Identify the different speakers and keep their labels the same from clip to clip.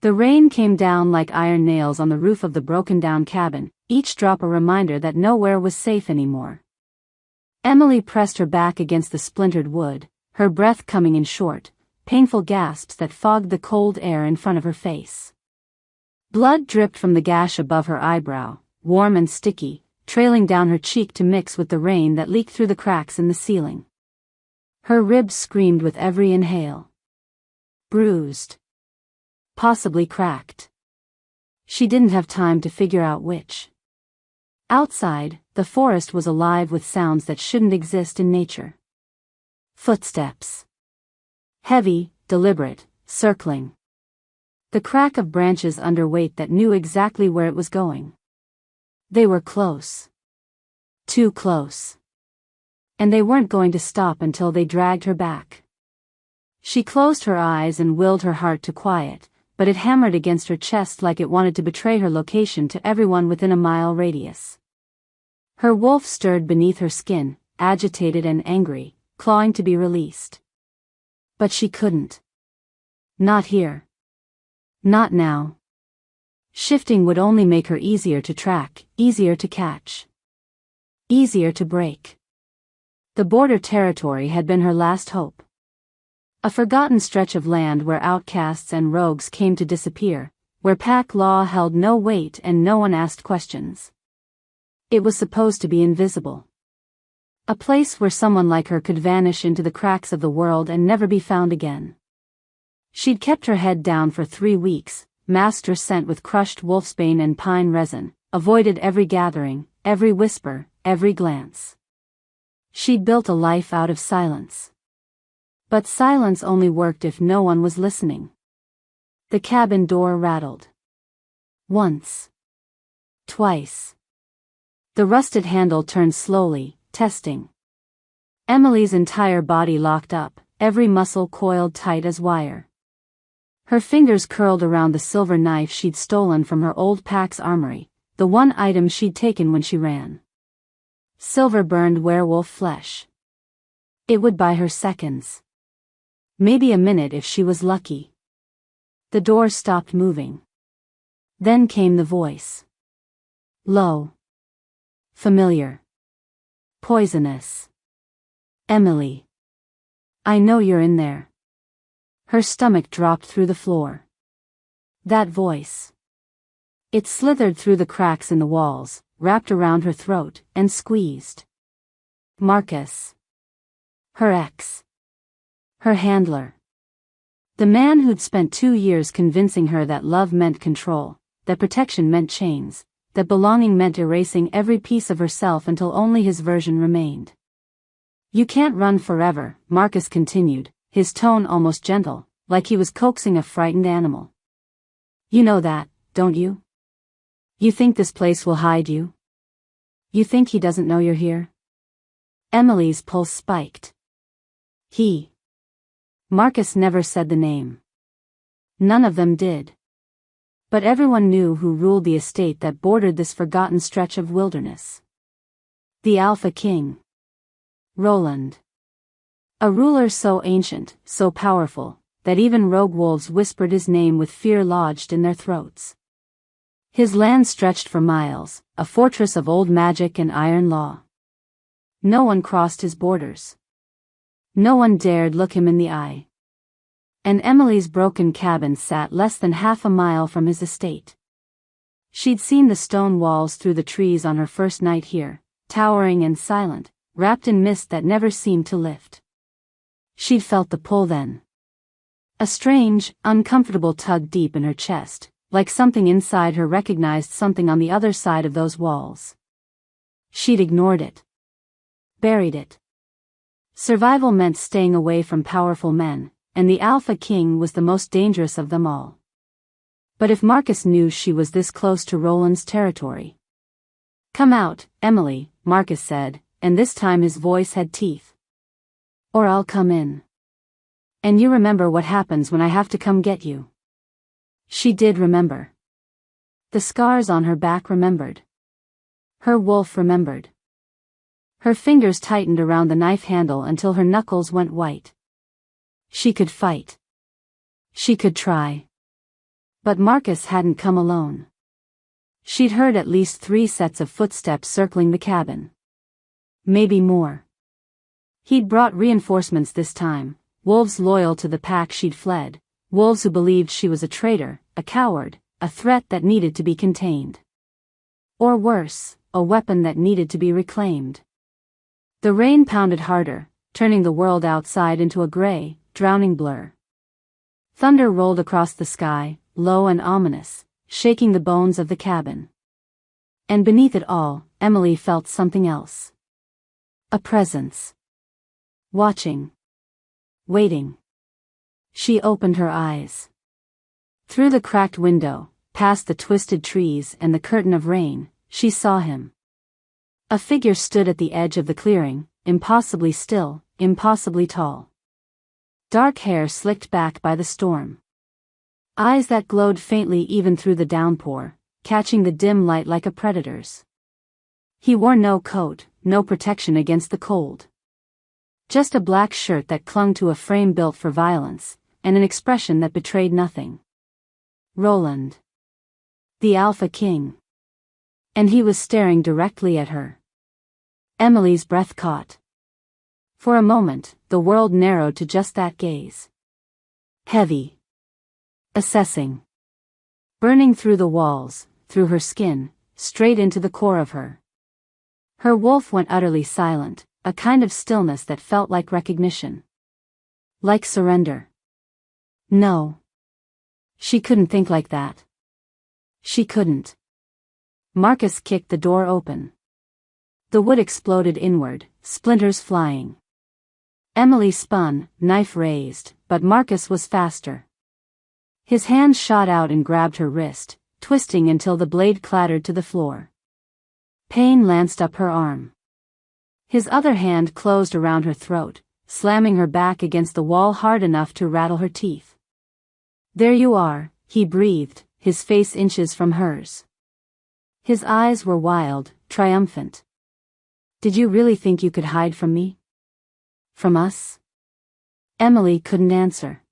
Speaker 1: The rain came down like iron nails on the roof of the broken-down cabin, each drop a reminder that nowhere was safe anymore. Emily pressed her back against the splintered wood, her breath coming in short, painful gasps that fogged the cold air in front of her face. Blood dripped from the gash above her eyebrow, warm and sticky, trailing down her cheek to mix with the rain that leaked through the cracks in the ceiling. Her ribs screamed with every inhale. Bruised. Possibly cracked. She didn't have time to figure out which. Outside, the forest was alive with sounds that shouldn't exist in nature. Footsteps. Heavy, deliberate, circling. The crack of branches under weight that knew exactly where it was going. They were close. Too close. And they weren't going to stop until they dragged her back. She closed her eyes and willed her heart to quiet, but it hammered against her chest like it wanted to betray her location to everyone within a mile radius. Her wolf stirred beneath her skin, agitated and angry, clawing to be released. But she couldn't. Not here. Not now. Shifting would only make her easier to track, easier to catch. Easier to break. The border territory had been her last hope. A forgotten stretch of land where outcasts and rogues came to disappear, where pack law held no weight and no one asked questions. It was supposed to be invisible. A place where someone like her could vanish into the cracks of the world and never be found again. She'd kept her head down for 3 weeks, masked her scent with crushed wolfsbane and pine resin, avoided every gathering, every whisper, every glance. She'd built a life out of silence. But silence only worked if no one was listening. The cabin door rattled. Once. Twice. The rusted handle turned slowly, testing. Emily's entire body locked up, every muscle coiled tight as wire. Her fingers curled around the silver knife she'd stolen from her old pack's armory, the one item she'd taken when she ran. Silver-burned werewolf flesh. It would buy her seconds. Maybe a minute if she was lucky. The door stopped moving. Then came the voice. Low. Familiar. Poisonous. Emily. I know you're in there. Her stomach dropped through the floor. That voice. It slithered through the cracks in the walls, wrapped around her throat, and squeezed. Marcus. Her ex. Her handler. The man who'd spent 2 years convincing her that love meant control, that protection meant chains, that belonging meant erasing every piece of herself until only his version remained. You can't run forever, Marcus continued, his tone almost gentle, like he was coaxing a frightened animal. You know that, don't you? You think this place will hide you? You think he doesn't know you're here? Emily's pulse spiked. He. Marcus never said the name. None of them did. But everyone knew who ruled the estate that bordered this forgotten stretch of wilderness. The Alpha King. Roland. A ruler so ancient, so powerful, that even rogue wolves whispered his name with fear lodged in their throats. His land stretched for miles, a fortress of old magic and iron law. No one crossed his borders. No one dared look him in the eye. And Emily's broken cabin sat less than half a mile from his estate. She'd seen the stone walls through the trees on her first night here, towering and silent, wrapped in mist that never seemed to lift. She'd felt the pull then. A strange, uncomfortable tug deep in her chest, like something inside her recognized something on the other side of those walls. She'd ignored it. Buried it. Survival meant staying away from powerful men, and the Alpha King was the most dangerous of them all. But if Marcus knew she was this close to Roland's territory. Come out, Emily, Marcus said, and this time his voice had teeth. Or I'll come in. And you remember what happens when I have to come get you. She did remember. The scars on her back remembered. Her wolf remembered. Her fingers tightened around the knife handle until her knuckles went white. She could fight. She could try. But Marcus hadn't come alone. She'd heard at least 3 sets of footsteps circling the cabin. Maybe more. He'd brought reinforcements this time, wolves loyal to the pack she'd fled, wolves who believed she was a traitor, a coward, a threat that needed to be contained. Or worse, a weapon that needed to be reclaimed. The rain pounded harder, turning the world outside into a gray, drowning blur. Thunder rolled across the sky, low and ominous, shaking the bones of the cabin. And beneath it all, Emily felt something else. A presence. Watching. Waiting. She opened her eyes. Through the cracked window, past the twisted trees and the curtain of rain, she saw him. A figure stood at the edge of the clearing, impossibly still, impossibly tall. Dark hair slicked back by the storm. Eyes that glowed faintly even through the downpour, catching the dim light like a predator's. He wore no coat, no protection against the cold. Just a black shirt that clung to a frame built for violence, and an expression that betrayed nothing. Roland. The Alpha King. And he was staring directly at her. Emily's breath caught. For a moment, the world narrowed to just that gaze. Heavy. Assessing. Burning through the walls, through her skin, straight into the core of her. Her wolf went utterly silent, a kind of stillness that felt like recognition. Like surrender. No. She couldn't think like that. She couldn't. Marcus kicked the door open. The wood exploded inward, splinters flying. Emily spun, knife raised, but Marcus was faster. His hand shot out and grabbed her wrist, twisting until the blade clattered to the floor. Pain lanced up her arm. His other hand closed around her throat, slamming her back against the wall hard enough to rattle her teeth. There you are, he breathed, his face inches from hers. His eyes were wild, triumphant. Did you really think you could hide from me? From us? Emily couldn't answer.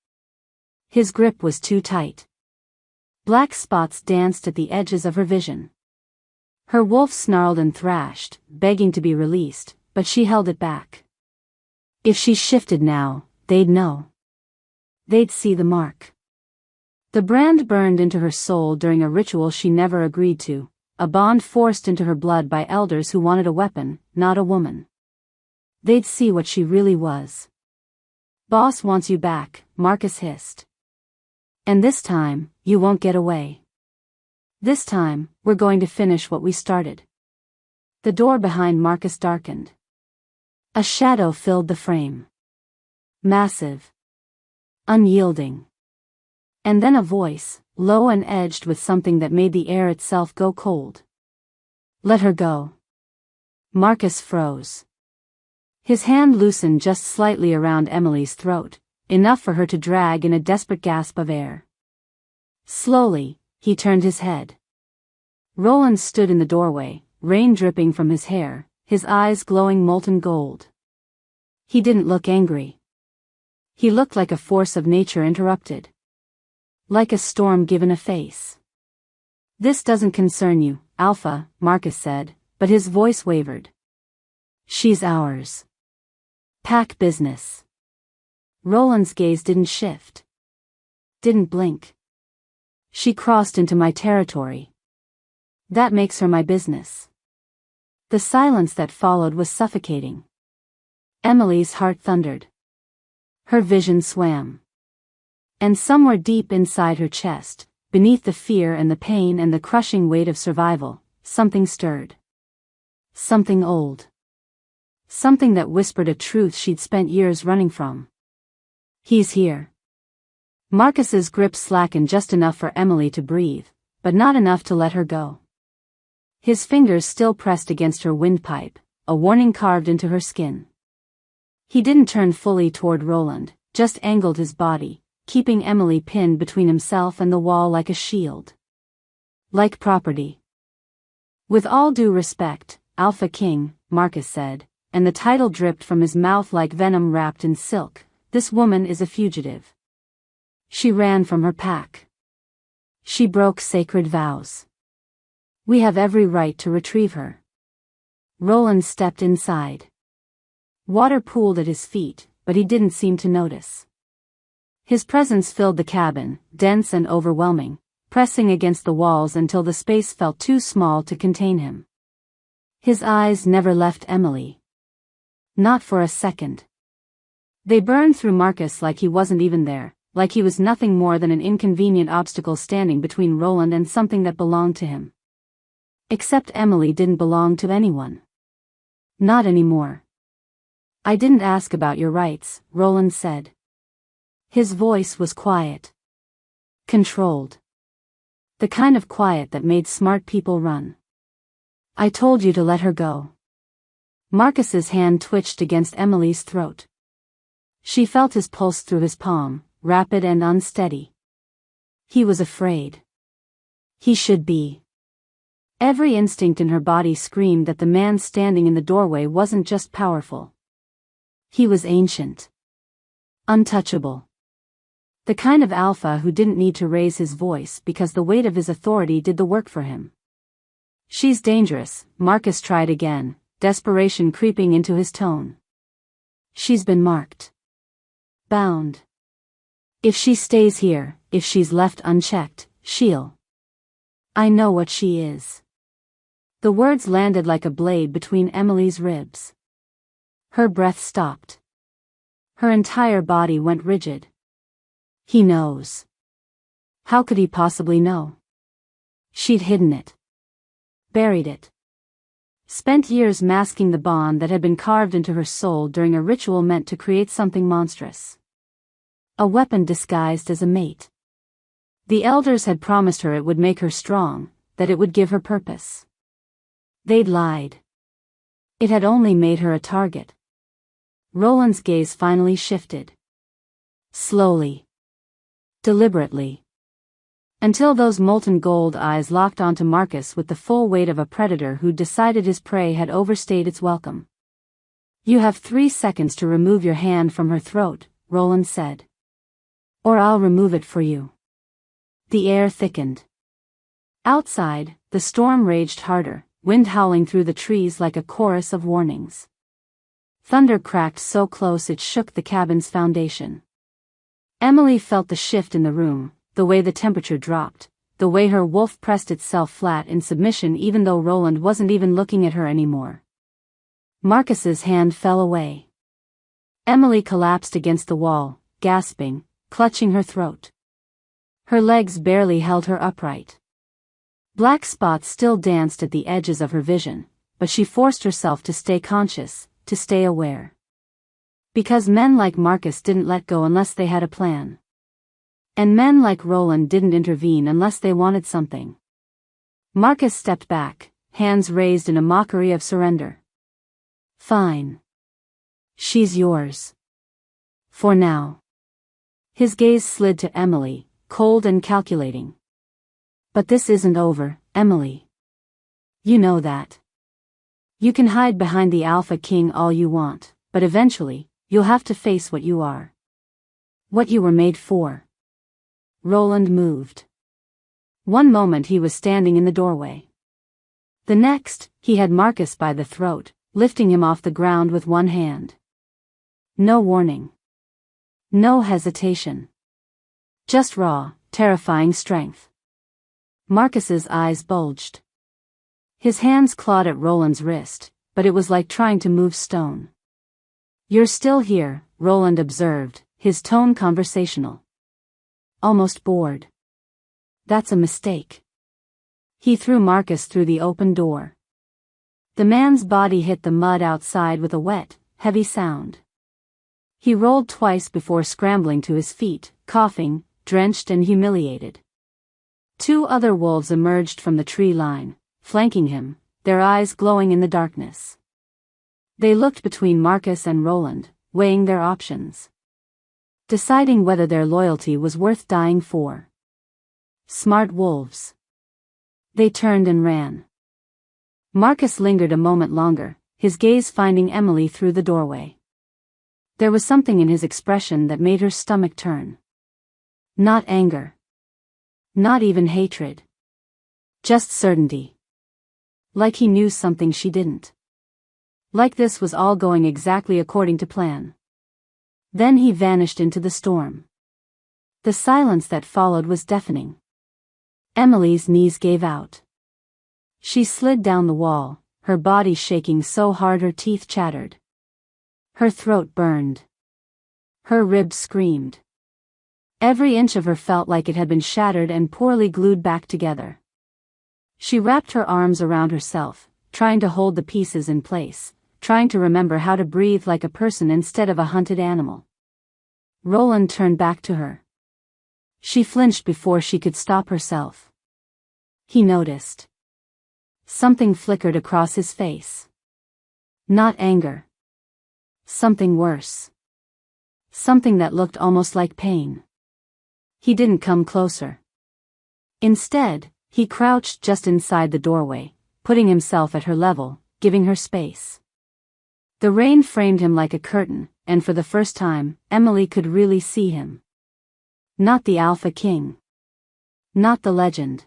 Speaker 1: His grip was too tight. Black spots danced at the edges of her vision. Her wolf snarled and thrashed, begging to be released, but she held it back. If she shifted now, they'd know. They'd see the mark. The brand burned into her soul during a ritual she never agreed to, a bond forced into her blood by elders who wanted a weapon, not a woman. They'd see what she really was. Boss wants you back, Marcus hissed. And this time, you won't get away. This time, we're going to finish what we started. The door behind Marcus darkened. A shadow filled the frame. Massive. Unyielding. And then a voice, low and edged with something that made the air itself go cold. Let her go. Marcus froze. His hand loosened just slightly around Emily's throat, enough for her to drag in a desperate gasp of air. Slowly, he turned his head. Roland stood in the doorway, rain dripping from his hair, his eyes glowing molten gold. He didn't look angry. He looked like a force of nature interrupted. Like a storm given a face. This doesn't concern you, Alpha, Marcus said, but his voice wavered. She's ours. Pack business. Roland's gaze didn't shift. Didn't blink. She crossed into my territory. That makes her my business. The silence that followed was suffocating. Emily's heart thundered. Her vision swam. And somewhere deep inside her chest, beneath the fear and the pain and the crushing weight of survival, something stirred. Something old. Something that whispered a truth she'd spent years running from. He's here. Marcus's grip slackened just enough for Emily to breathe, but not enough to let her go. His fingers still pressed against her windpipe, a warning carved into her skin. He didn't turn fully toward Roland, just angled his body, keeping Emily pinned between himself and the wall like a shield. Like property. With all due respect, Alpha King, Marcus said, and the title dripped from his mouth like venom wrapped in silk, this woman is a fugitive. She ran from her pack. She broke sacred vows. We have every right to retrieve her. Roland stepped inside. Water pooled at his feet, but he didn't seem to notice. His presence filled the cabin, dense and overwhelming, pressing against the walls until the space felt too small to contain him. His eyes never left Emily. Not for a second. They burned through Marcus like he wasn't even there, like he was nothing more than an inconvenient obstacle standing between Roland and something that belonged to him. Except Emily didn't belong to anyone. Not anymore. I didn't ask about your rights, Roland said. His voice was quiet. Controlled. The kind of quiet that made smart people run. I told you to let her go. Marcus's hand twitched against Emily's throat. She felt his pulse through his palm, rapid and unsteady. He was afraid. He should be. Every instinct in her body screamed that the man standing in the doorway wasn't just powerful. He was ancient. Untouchable. The kind of alpha who didn't need to raise his voice because the weight of his authority did the work for him. She's dangerous, Marcus tried again, desperation creeping into his tone. She's been marked. Bound. If she stays here, if she's left unchecked, she'll. I know what she is. The words landed like a blade between Emily's ribs. Her breath stopped. Her entire body went rigid. He knows. How could he possibly know? She'd hidden it. Buried it. Spent years masking the bond that had been carved into her soul during a ritual meant to create something monstrous. A weapon disguised as a mate. The elders had promised her it would make her strong, that it would give her purpose. They'd lied. It had only made her a target. Roland's gaze finally shifted. Slowly. Deliberately. Until those molten gold eyes locked onto Marcus with the full weight of a predator who decided his prey had overstayed its welcome. You have 3 seconds to remove your hand from her throat, Roland said. Or I'll remove it for you. The air thickened. Outside, the storm raged harder, wind howling through the trees like a chorus of warnings. Thunder cracked so close it shook the cabin's foundation. Emily felt the shift in the room, the way the temperature dropped, the way her wolf pressed itself flat in submission even though Roland wasn't even looking at her anymore. Marcus's hand fell away. Emily collapsed against the wall, gasping, clutching her throat. Her legs barely held her upright. Black spots still danced at the edges of her vision, but she forced herself to stay conscious, to stay aware. Because men like Marcus didn't let go unless they had a plan. And men like Roland didn't intervene unless they wanted something. Marcus stepped back, hands raised in a mockery of surrender. Fine. She's yours. For now. His gaze slid to Emily, cold and calculating. But this isn't over, Emily. You know that. You can hide behind the Alpha King all you want, but eventually, you'll have to face what you are. What you were made for. Roland moved. One moment he was standing in the doorway. The next, he had Marcus by the throat, lifting him off the ground with one hand. No warning. No hesitation. Just raw, terrifying strength. Marcus's eyes bulged. His hands clawed at Roland's wrist, but it was like trying to move stone. You're still here, Roland observed, his tone conversational. Almost bored. That's a mistake. He threw Marcus through the open door. The man's body hit the mud outside with a wet, heavy sound. He rolled twice before scrambling to his feet, coughing, drenched and humiliated. 2 other wolves emerged from the tree line, flanking him, their eyes glowing in the darkness. They looked between Marcus and Roland, weighing their options. Deciding whether their loyalty was worth dying for. Smart wolves. They turned and ran. Marcus lingered a moment longer, his gaze finding Emily through the doorway. There was something in his expression that made her stomach turn. Not anger. Not even hatred. Just certainty. Like he knew something she didn't. Like this was all going exactly according to plan. Then he vanished into the storm. The silence that followed was deafening. Emily's knees gave out. She slid down the wall, her body shaking so hard her teeth chattered. Her throat burned. Her ribs screamed. Every inch of her felt like it had been shattered and poorly glued back together. She wrapped her arms around herself, trying to hold the pieces in place, trying to remember how to breathe like a person instead of a hunted animal. Roland turned back to her. She flinched before she could stop herself. He noticed. Something flickered across his face. Not anger. Something worse. Something that looked almost like pain. He didn't come closer. Instead, he crouched just inside the doorway, putting himself at her level, giving her space. The rain framed him like a curtain, and for the first time, Emily could really see him. Not the Alpha King. Not the legend.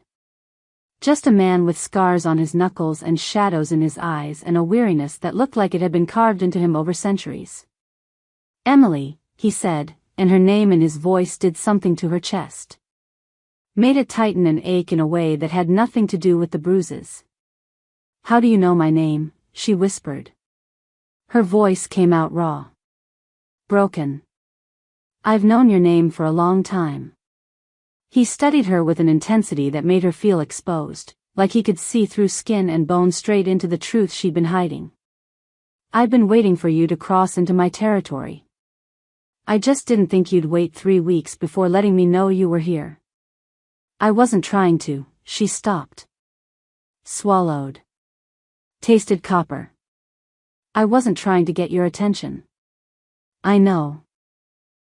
Speaker 1: Just a man with scars on his knuckles and shadows in his eyes and a weariness that looked like it had been carved into him over centuries. Emily, he said, and her name and his voice did something to her chest. Made it tighten and ache in a way that had nothing to do with the bruises. How do you know my name? She whispered. Her voice came out raw. Broken. I've known your name for a long time. He studied her with an intensity that made her feel exposed, like he could see through skin and bone straight into the truth she'd been hiding. I've been waiting for you to cross into my territory. I just didn't think you'd wait 3 weeks before letting me know you were here. I wasn't trying to. She stopped. Swallowed. Tasted copper. I wasn't trying to get your attention. I know.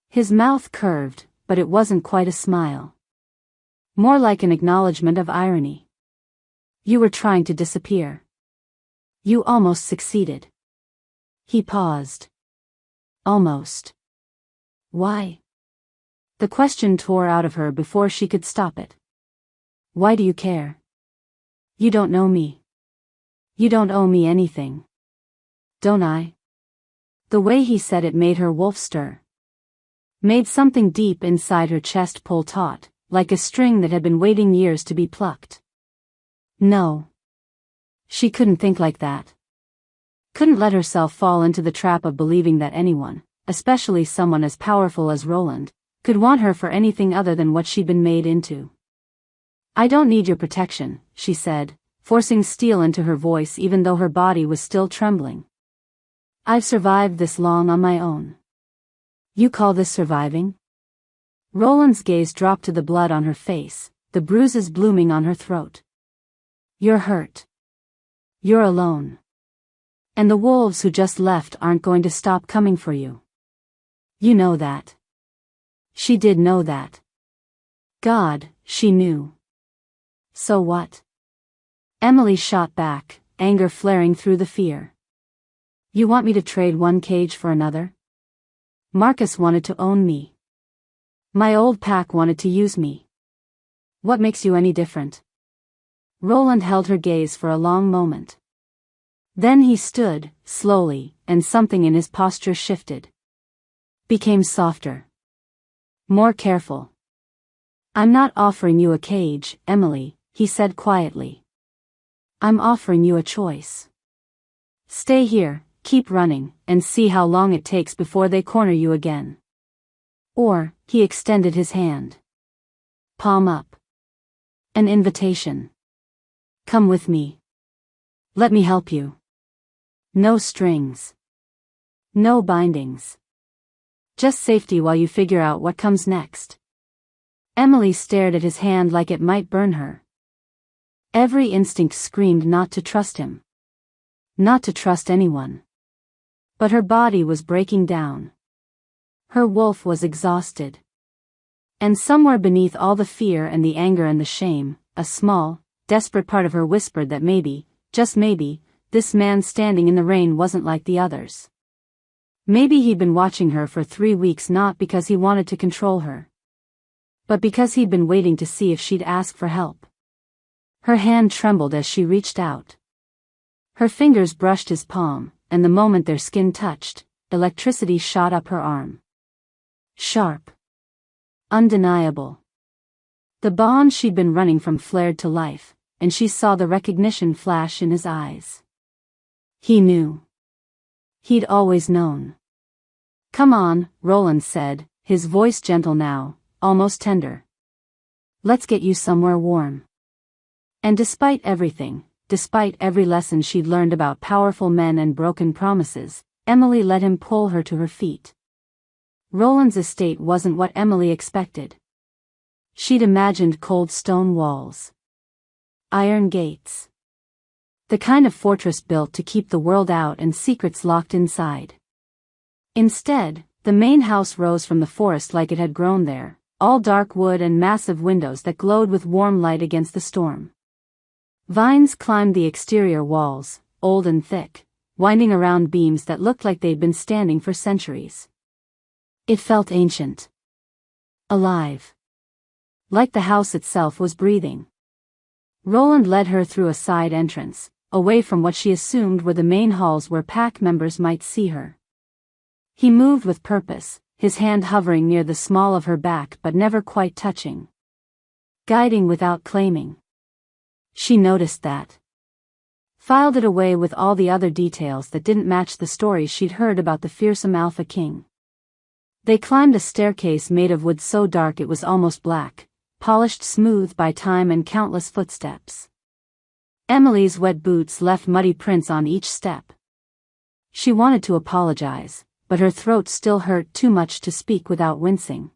Speaker 1: His mouth curved, but it wasn't quite a smile. More like an acknowledgement of irony. You were trying to disappear. You almost succeeded. He paused. Almost. Why? The question tore out of her before she could stop it. Why do you care? You don't know me. You don't owe me anything. Don't I? The way he said it made her wolf stir. Made something deep inside her chest pull taut, like a string that had been waiting years to be plucked. No. She couldn't think like that. Couldn't let herself fall into the trap of believing that anyone, especially someone as powerful as Roland, could want her for anything other than what she'd been made into. I don't need your protection, she said, forcing steel into her voice even though her body was still trembling. I've survived this long on my own. You call this surviving? Roland's gaze dropped to the blood on her face, the bruises blooming on her throat. You're hurt. You're alone. And the wolves who just left aren't going to stop coming for you. You know that. She did know that. God, she knew. So what? Emily shot back, anger flaring through the fear. You want me to trade one cage for another? Marcus wanted to own me. My old pack wanted to use me. What makes you any different? Roland held her gaze for a long moment. Then he stood, slowly, and something in his posture shifted. Became softer. More careful. I'm not offering you a cage, Emily, he said quietly. I'm offering you a choice. Stay here, keep running, and see how long it takes before they corner you again. Or, he extended his hand. Palm up. An invitation. Come with me. Let me help you. No strings. No bindings. Just safety while you figure out what comes next. Emily stared at his hand like it might burn her. Every instinct screamed not to trust him. Not to trust anyone. But her body was breaking down. Her wolf was exhausted. And somewhere beneath all the fear and the anger and the shame, a small, desperate part of her whispered that maybe, just maybe, this man standing in the rain wasn't like the others. Maybe he'd been watching her for 3 weeks not because he wanted to control her. but because he'd been waiting to see if she'd ask for help. Her hand trembled as she reached out. Her fingers brushed his palm, and the moment their skin touched, electricity shot up her arm. Sharp. Undeniable. The bond she'd been running from flared to life, and she saw the recognition flash in his eyes. He knew. He'd always known. "Come on," Roland said, his voice gentle now, almost tender. "Let's get you somewhere warm." And despite everything, despite every lesson she'd learned about powerful men and broken promises, Emily let him pull her to her feet. Roland's estate wasn't what Emily expected. She'd imagined cold stone walls. Iron gates. The kind of fortress built to keep the world out and secrets locked inside. Instead, the main house rose from the forest like it had grown there, all dark wood and massive windows that glowed with warm light against the storm. Vines climbed the exterior walls, old and thick, winding around beams that looked like they'd been standing for centuries. It felt ancient. Alive. Like the house itself was breathing. Roland led her through a side entrance, away from what she assumed were the main halls where pack members might see her. He moved with purpose, his hand hovering near the small of her back but never quite touching. Guiding without claiming. She noticed that. Filed it away with all the other details that didn't match the stories she'd heard about the fearsome Alpha King. They climbed a staircase made of wood so dark it was almost black, polished smooth by time and countless footsteps. Emily's wet boots left muddy prints on each step. She wanted to apologize, but her throat still hurt too much to speak without wincing.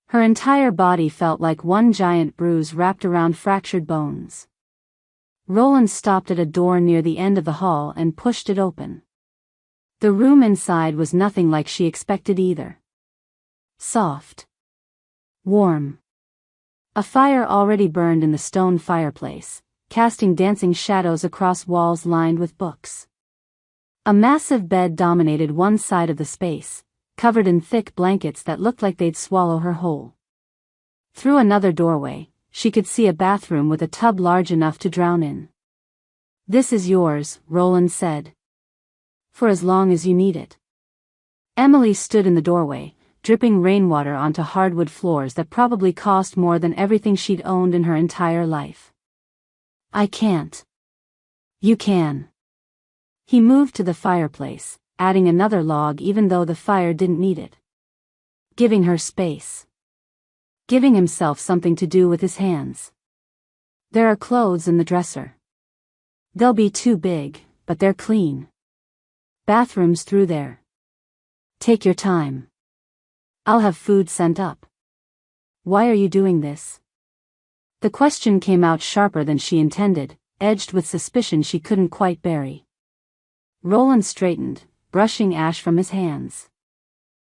Speaker 1: Her entire body felt like one giant bruise wrapped around fractured bones. Roland stopped at a door near the end of the hall and pushed it open. The room inside was nothing like she expected either. Soft. Warm. A fire already burned in the stone fireplace, casting dancing shadows across walls lined with books. A massive bed dominated one side of the space, covered in thick blankets that looked like they'd swallow her whole. Through another doorway, she could see a bathroom with a tub large enough to drown in. "This is yours," Roland said. "For as long as you need it." Emily stood in the doorway, dripping rainwater onto hardwood floors that probably cost more than everything she'd owned in her entire life. "I can't." "You can." He moved to the fireplace, adding another log even though the fire didn't need it. Giving her space. Giving himself something to do with his hands. "There are clothes in the dresser. They'll be too big, but they're clean. Bathrooms through there. Take your time. I'll have food sent up." "Why are you doing this?" The question came out sharper than she intended, edged with suspicion she couldn't quite bury. Roland straightened, brushing ash from his hands.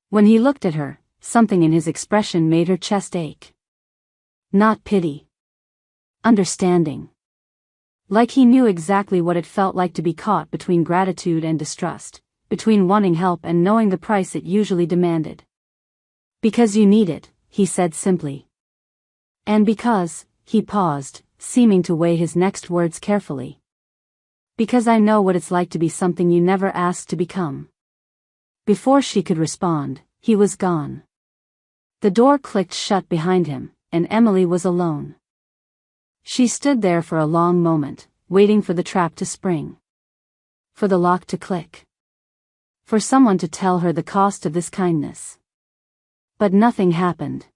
Speaker 1: When he looked at her, something in his expression made her chest ache. Not pity. Understanding. Like he knew exactly what it felt like to be caught between gratitude and distrust, between wanting help and knowing the price it usually demanded. "Because you need it," he said simply. "And because," he paused, seeming to weigh his next words carefully. "Because I know what it's like to be something you never asked to become." Before she could respond, he was gone. The door clicked shut behind him, and Emily was alone. She stood there for a long moment, waiting for the trap to spring. For the lock to click. For someone to tell her the cost of this kindness. But nothing happened.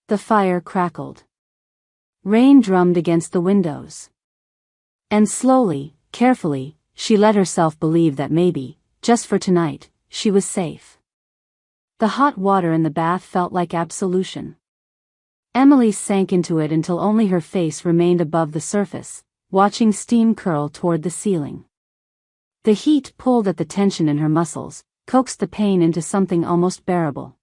Speaker 1: The fire crackled. Rain drummed against the windows. And slowly, carefully, she let herself believe that maybe, just for tonight, she was safe. The hot water in the bath felt like absolution. Emily sank into it until only her face remained above the surface, watching steam curl toward the ceiling. The heat pulled at the tension in her muscles, coaxed the pain into something almost bearable.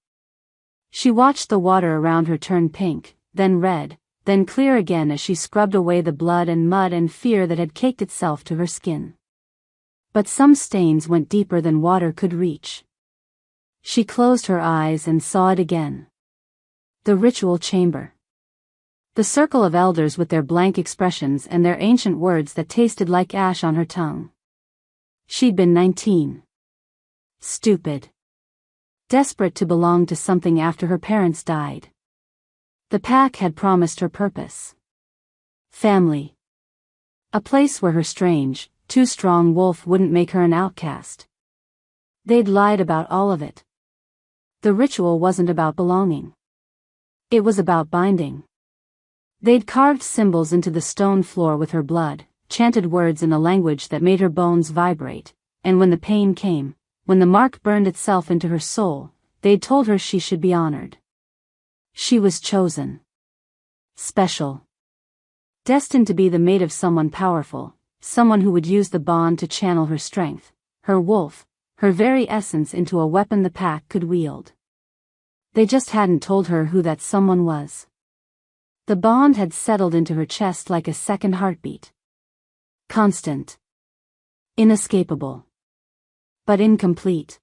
Speaker 1: She watched the water around her turn pink, then red, then clear again as she scrubbed away the blood and mud and fear that had caked itself to her skin. But some stains went deeper than water could reach. She closed her eyes and saw it again. The ritual chamber. The circle of elders with their blank expressions and their ancient words that tasted like ash on her tongue. She'd been 19. Stupid. Desperate to belong to something after her parents died. The pack had promised her purpose. Family. A place where her strange, too strong wolf wouldn't make her an outcast. They'd lied about all of it. The ritual wasn't about belonging. It was about binding. They'd carved symbols into the stone floor with her blood, chanted words in a language that made her bones vibrate, and when the pain came, when the mark burned itself into her soul, they'd told her she should be honored. She was chosen. Special. Destined to be the mate of someone powerful, someone who would use the bond to channel her strength, her wolf, her very essence into a weapon the pack could wield. They just hadn't told her who that someone was. The bond had settled into her chest like a second heartbeat. Constant. Inescapable. But incomplete.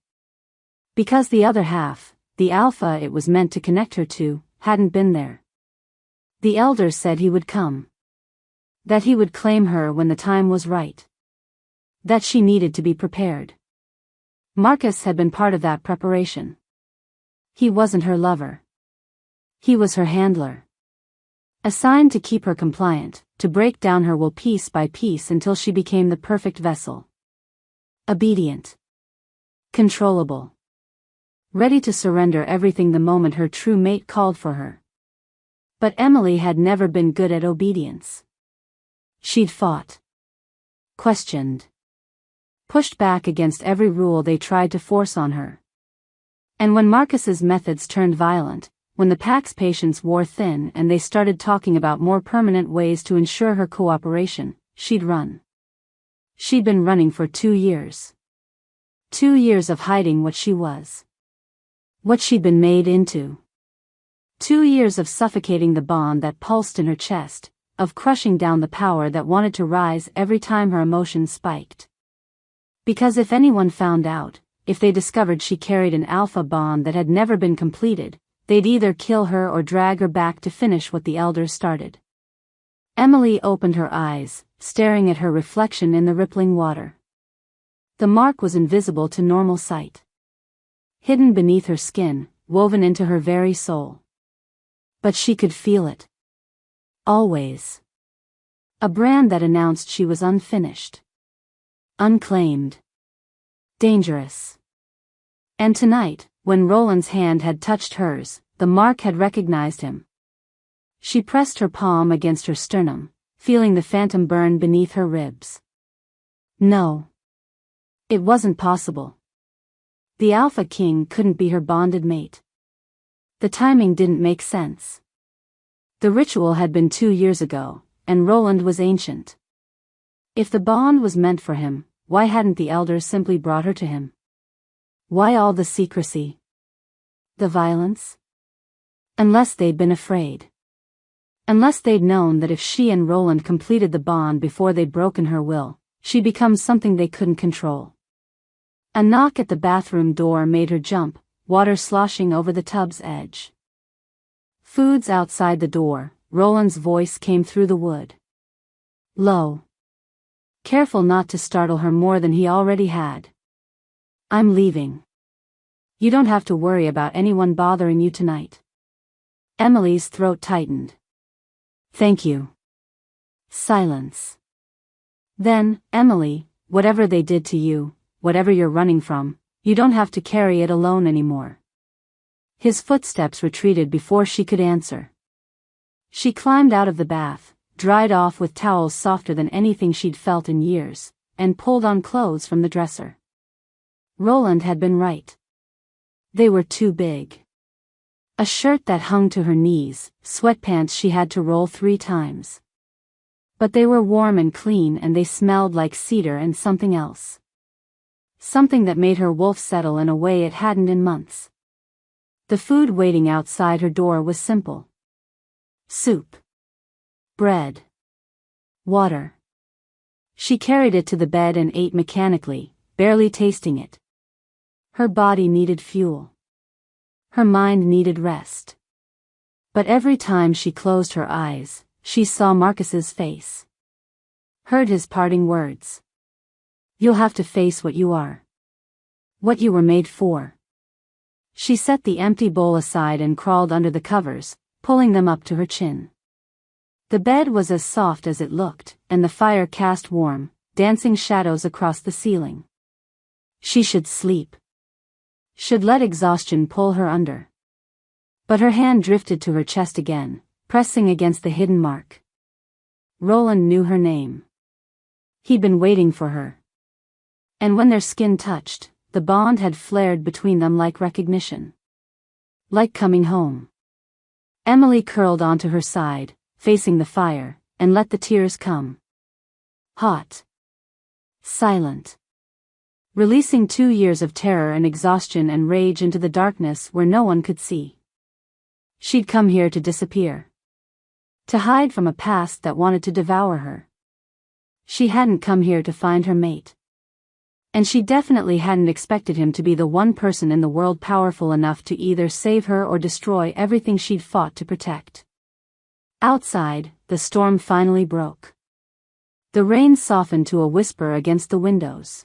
Speaker 1: Because the other half, the alpha it was meant to connect her to, hadn't been there. The elder said he would come. That he would claim her when the time was right. That she needed to be prepared. Marcus had been part of that preparation. He wasn't her lover. He was her handler. Assigned to keep her compliant, to break down her will piece by piece until she became the perfect vessel. Obedient. Controllable. Ready to surrender everything the moment her true mate called for her. But Emily had never been good at obedience. She'd fought. Questioned. Pushed back against every rule they tried to force on her. And when Marcus's methods turned violent, when the pack's patience wore thin and they started talking about more permanent ways to ensure her cooperation, she'd run. She'd been running for 2 years. 2 years of hiding what she was. What she'd been made into. 2 years of suffocating the bond that pulsed in her chest, of crushing down the power that wanted to rise every time her emotions spiked. Because if anyone found out, if they discovered she carried an alpha bond that had never been completed, they'd either kill her or drag her back to finish what the elders started. Emily opened her eyes, staring at her reflection in the rippling water. The mark was invisible to normal sight. Hidden beneath her skin, woven into her very soul. But she could feel it. Always. A brand that announced she was unfinished. Unclaimed. Dangerous. And tonight, when Roland's hand had touched hers, the mark had recognized him. She pressed her palm against her sternum, feeling the phantom burn beneath her ribs. No. It wasn't possible. The Alpha King couldn't be her bonded mate. The timing didn't make sense. The ritual had been 2 years ago, and Roland was ancient. If the bond was meant for him, why hadn't the elders simply brought her to him? Why all the secrecy? The violence? Unless they'd been afraid. Unless they'd known that if she and Roland completed the bond before they'd broken her will, she'd become something they couldn't control. A knock at the bathroom door made her jump, water sloshing over the tub's edge. Food's outside the door, Roland's voice came through the wood. Low. Careful not to startle her more than he already had. I'm leaving. You don't have to worry about anyone bothering you tonight. Emily's throat tightened. Thank you. Silence. Then, Emily, whatever they did to you, whatever you're running from, you don't have to carry it alone anymore. His footsteps retreated before she could answer. She climbed out of the bath, dried off with towels softer than anything she'd felt in years, and pulled on clothes from the dresser. Roland had been right. They were too big. A shirt that hung to her knees, sweatpants she had to roll 3 times. But they were warm and clean and they smelled like cedar and something else. Something that made her wolf settle in a way it hadn't in months. The food waiting outside her door was simple. Soup. Bread. Water. She carried it to the bed and ate mechanically, barely tasting it. Her body needed fuel. Her mind needed rest. But every time she closed her eyes, she saw Marcus's face. Heard his parting words. You'll have to face what you are. What you were made for. She set the empty bowl aside and crawled under the covers, pulling them up to her chin. The bed was as soft as it looked, and the fire cast warm, dancing shadows across the ceiling. She should sleep. Should let exhaustion pull her under. But her hand drifted to her chest again, pressing against the hidden mark. Roland knew her name. He'd been waiting for her. And when their skin touched, the bond had flared between them like recognition. Like coming home. Emily curled onto her side, facing the fire, and let the tears come. Hot. Silent. Releasing 2 years of terror and exhaustion and rage into the darkness where no one could see. She'd come here to disappear. To hide from a past that wanted to devour her. She hadn't come here to find her mate. And she definitely hadn't expected him to be the one person in the world powerful enough to either save her or destroy everything she'd fought to protect. Outside, the storm finally broke. The rain softened to a whisper against the windows.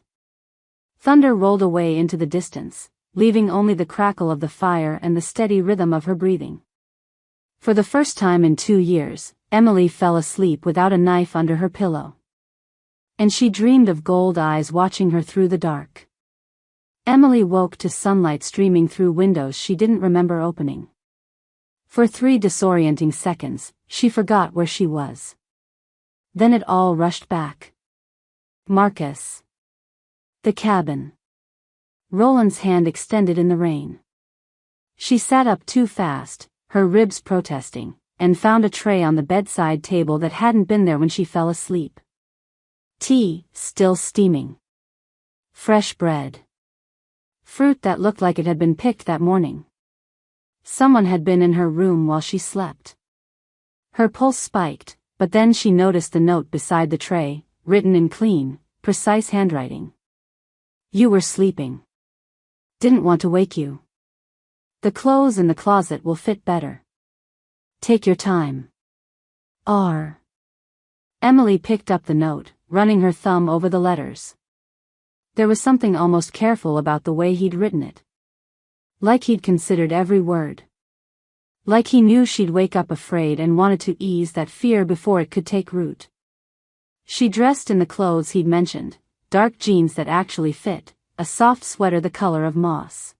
Speaker 1: Thunder rolled away into the distance, leaving only the crackle of the fire and the steady rhythm of her breathing. For the first time in 2 years, Emily fell asleep without a knife under her pillow. And she dreamed of gold eyes watching her through the dark. Emily woke to sunlight streaming through windows she didn't remember opening. For 3 disorienting seconds, she forgot where she was. Then it all rushed back. Marcus. The cabin. Roland's hand extended in the rain. She sat up too fast, her ribs protesting, and found a tray on the bedside table that hadn't been there when she fell asleep. Tea, still steaming. Fresh bread. Fruit that looked like it had been picked that morning. Someone had been in her room while she slept. Her pulse spiked, but then she noticed the note beside the tray, written in clean, precise handwriting. You were sleeping. Didn't want to wake you. The clothes in the closet will fit better. Take your time. R. Emily picked up the note, running her thumb over the letters. There was something almost careful about the way he'd written it. Like he'd considered every word. Like he knew she'd wake up afraid and wanted to ease that fear before it could take root. She dressed in the clothes he'd mentioned, dark jeans that actually fit, a soft sweater the color of moss.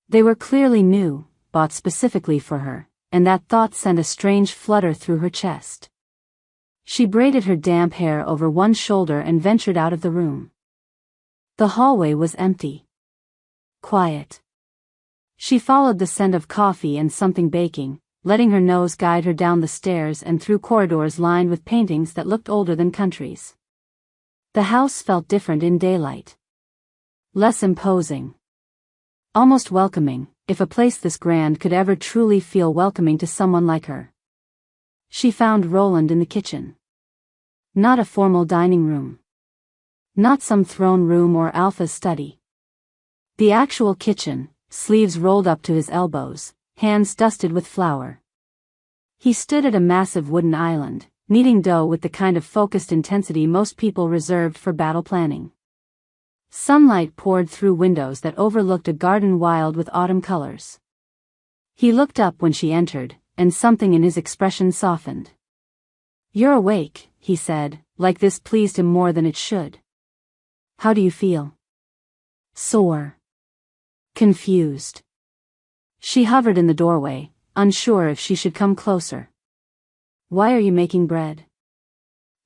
Speaker 1: They were clearly new, bought specifically for her, and that thought sent a strange flutter through her chest. She braided her damp hair over one shoulder and ventured out of the room. The hallway was empty. Quiet. She followed the scent of coffee and something baking, letting her nose guide her down the stairs and through corridors lined with paintings that looked older than countries. The house felt different in daylight. Less imposing. Almost welcoming, if a place this grand could ever truly feel welcoming to someone like her. She found Roland in the kitchen. Not a formal dining room. Not some throne room or Alpha's study. The actual kitchen, sleeves rolled up to his elbows, hands dusted with flour. He stood at a massive wooden island, kneading dough with the kind of focused intensity most people reserved for battle planning. Sunlight poured through windows that overlooked a garden wild with autumn colors. He looked up when she entered, and something in his expression softened. You're awake, he said, like this pleased him more than it should. How do you feel? Sore. Confused. She hovered in the doorway, unsure if she should come closer. Why are you making bread?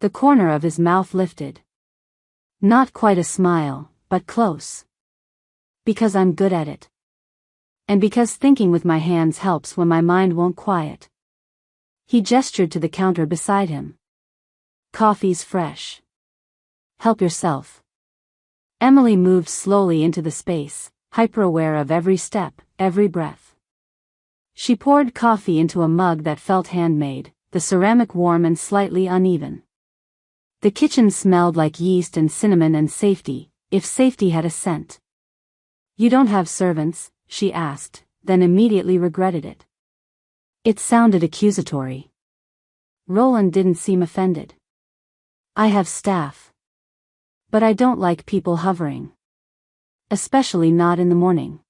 Speaker 1: The corner of his mouth lifted. Not quite a smile, but close. Because I'm good at it. And because thinking with my hands helps when my mind won't quiet. He gestured to the counter beside him. Coffee's fresh. Help yourself. Emily moved slowly into the space, hyper-aware of every step, every breath. She poured coffee into a mug that felt handmade, the ceramic warm and slightly uneven. The kitchen smelled like yeast and cinnamon and safety, if safety had a scent. You don't have servants, she asked, then immediately regretted it. It sounded accusatory. Roland didn't seem offended. I have staff. But I don't like people hovering. Especially not in the morning.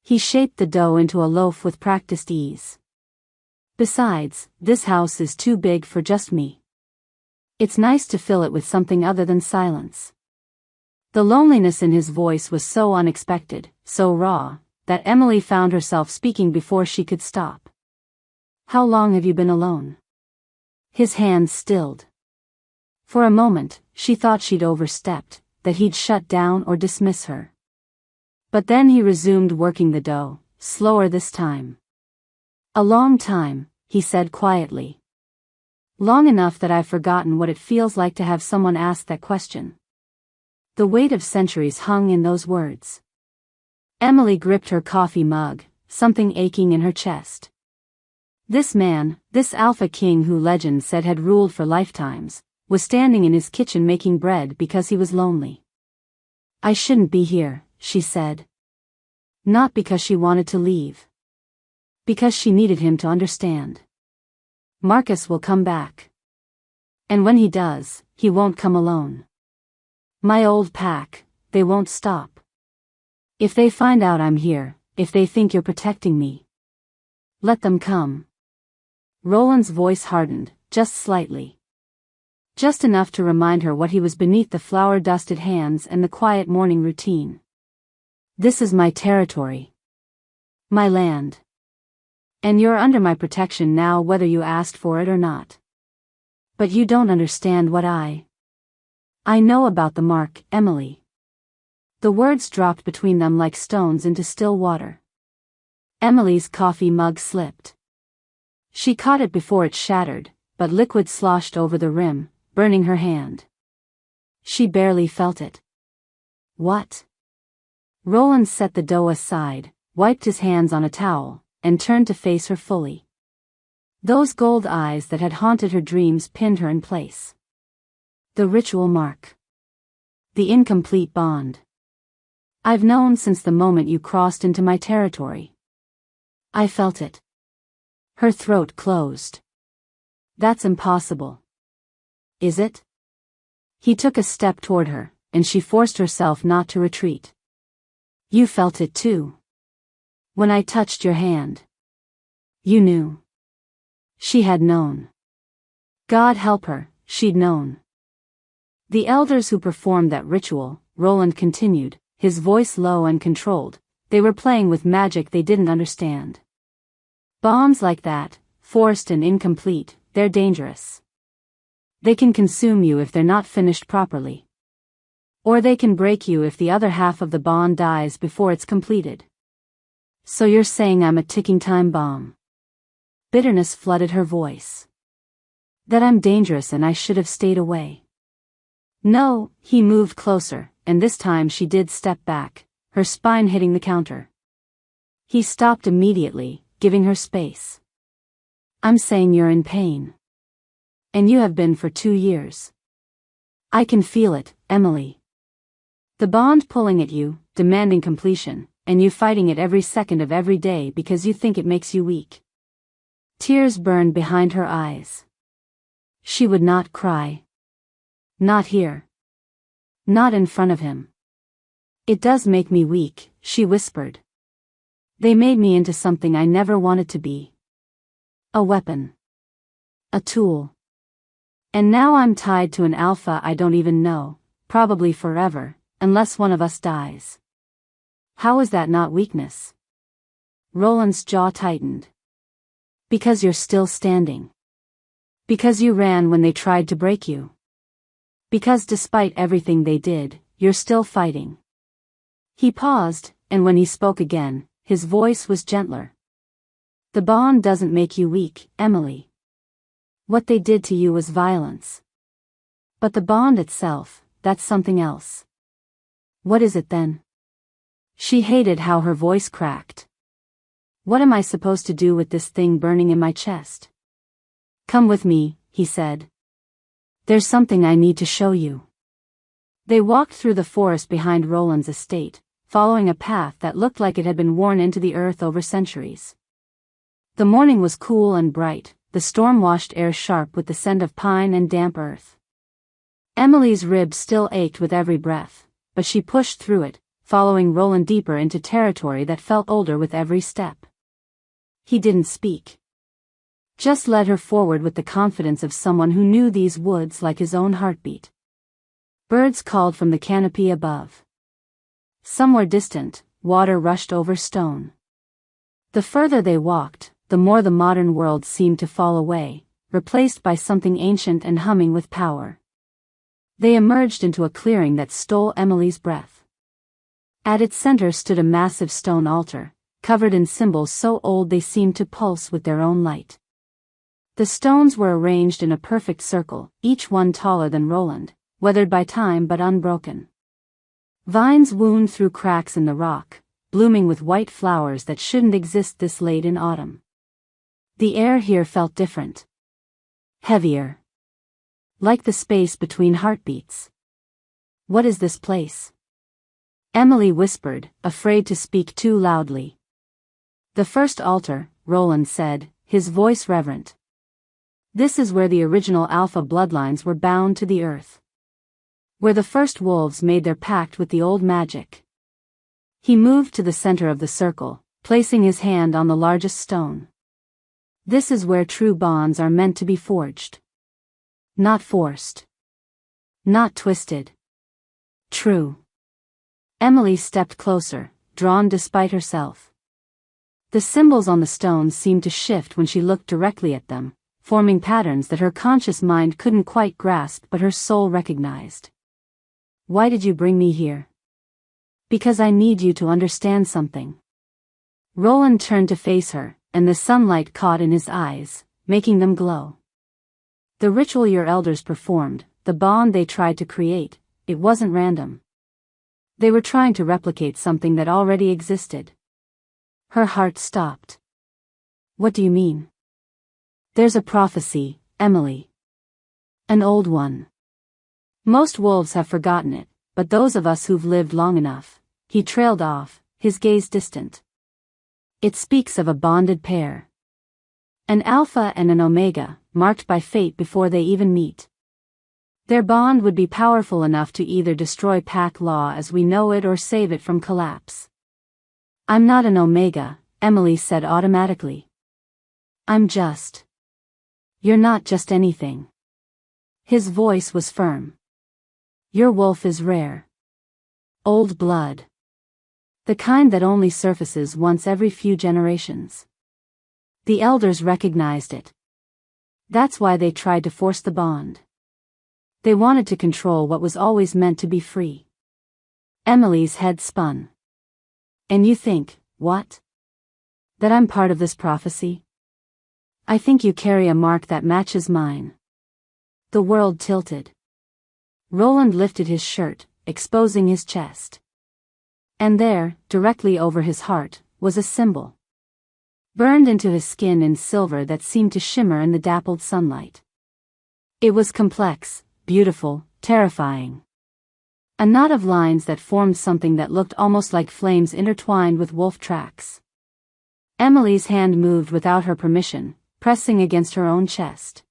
Speaker 1: He shaped the dough into a loaf with practiced ease. Besides, this house is too big for just me. It's nice to fill it with something other than silence. The loneliness in his voice was so unexpected, so raw, that Emily found herself speaking before she could stop. How long have you been alone? His hands stilled. For a moment, she thought she'd overstepped, that he'd shut down or dismiss her. But then he resumed working the dough, slower this time. A long time, he said quietly. Long enough that I've forgotten what it feels like to have someone ask that question. The weight of centuries hung in those words. Emily gripped her coffee mug, something aching in her chest. This man, this Alpha King who legend said had ruled for lifetimes, was standing in his kitchen making bread because he was lonely. I shouldn't be here, she said. Not because she wanted to leave. Because she needed him to understand. Marcus will come back. And when he does, he won't come alone. My old pack, they won't stop. If they find out I'm here, if they think you're protecting me, let them come. Roland's voice hardened, just slightly. Just enough to remind her what he was beneath the flour-dusted hands and the quiet morning routine. This is my territory. My land. And you're under my protection now whether you asked for it or not. But you don't understand what I know about the mark, Emily. The words dropped between them like stones into still water. Emily's coffee mug slipped. She caught it before it shattered, but liquid sloshed over the rim, burning her hand. She barely felt it. What? Roland set the dough aside, wiped his hands on a towel, and turned to face her fully. Those gold eyes that had haunted her dreams pinned her in place. The ritual mark. The incomplete bond. I've known since the moment you crossed into my territory. I felt it. Her throat closed. That's impossible. Is it? He took a step toward her, and she forced herself not to retreat. You felt it too. When I touched your hand. You knew. She had known. God help her, she'd known. The elders who performed that ritual, Roland continued, his voice low and controlled, they were playing with magic they didn't understand. Bonds like that, forced and incomplete, they're dangerous. They can consume you if they're not finished properly. Or they can break you if the other half of the bond dies before it's completed. So you're saying I'm a ticking time bomb? Bitterness flooded her voice. That I'm dangerous and I should have stayed away. No, he moved closer, and this time she did step back, her spine hitting the counter. He stopped immediately, giving her space. I'm saying you're in pain. And you have been for 2 years. I can feel it, Emily. The bond pulling at you, demanding completion, and you fighting it every second of every day because you think it makes you weak. Tears burned behind her eyes. She would not cry. Not here. Not in front of him. It does make me weak, she whispered. They made me into something I never wanted to be. A weapon. A tool. And now I'm tied to an alpha I don't even know, probably forever, unless one of us dies. How is that not weakness? Roland's jaw tightened. Because you're still standing. Because you ran when they tried to break you. Because despite everything they did, you're still fighting. He paused, and when he spoke again, his voice was gentler. The bond doesn't make you weak, Emily. What they did to you was violence. But the bond itself, that's something else. What is it then? She hated how her voice cracked. What am I supposed to do with this thing burning in my chest? Come with me, he said. There's something I need to show you. They walked through the forest behind Roland's estate, following a path that looked like it had been worn into the earth over centuries. The morning was cool and bright, the storm-washed air sharp with the scent of pine and damp earth. Emily's ribs still ached with every breath, but she pushed through it, following Roland deeper into territory that felt older with every step. He didn't speak. Just led her forward with the confidence of someone who knew these woods like his own heartbeat. Birds called from the canopy above. Somewhere distant, water rushed over stone. The further they walked, the more the modern world seemed to fall away, replaced by something ancient and humming with power. They emerged into a clearing that stole Emily's breath. At its center stood a massive stone altar, covered in symbols so old they seemed to pulse with their own light. The stones were arranged in a perfect circle, each one taller than Roland, weathered by time but unbroken. Vines wound through cracks in the rock, blooming with white flowers that shouldn't exist this late in autumn. The air here felt different. Heavier. Like the space between heartbeats. What is this place? Emily whispered, afraid to speak too loudly. The first altar, Roland said, his voice reverent. This is where the original Alpha bloodlines were bound to the earth. Where the first wolves made their pact with the old magic. He moved to the center of the circle, placing his hand on the largest stone. This is where true bonds are meant to be forged. Not forced. Not twisted. True. Emily stepped closer, drawn despite herself. The symbols on the stones seemed to shift when she looked directly at them, forming patterns that her conscious mind couldn't quite grasp but her soul recognized. Why did you bring me here? Because I need you to understand something. Roland turned to face her, and the sunlight caught in his eyes, making them glow. The ritual your elders performed, the bond they tried to create, it wasn't random. They were trying to replicate something that already existed. Her heart stopped. What do you mean? There's a prophecy, Emily. An old one. Most wolves have forgotten it, but those of us who've lived long enough. He trailed off, his gaze distant. It speaks of a bonded pair. An alpha and an omega, marked by fate before they even meet. Their bond would be powerful enough to either destroy pack law as we know it or save it from collapse. I'm not an omega, Emily said automatically. I'm just. You're not just anything. His voice was firm. Your wolf is rare. Old blood. The kind that only surfaces once every few generations. The elders recognized it. That's why they tried to force the bond. They wanted to control what was always meant to be free. Emily's head spun. And you think, what? That I'm part of this prophecy? I think you carry a mark that matches mine. The world tilted. Roland lifted his shirt, exposing his chest. And there, directly over his heart, was a symbol. Burned into his skin in silver that seemed to shimmer in the dappled sunlight. It was complex, beautiful, terrifying. A knot of lines that formed something that looked almost like flames intertwined with wolf tracks. Emily's hand moved without her permission, pressing against her own chest.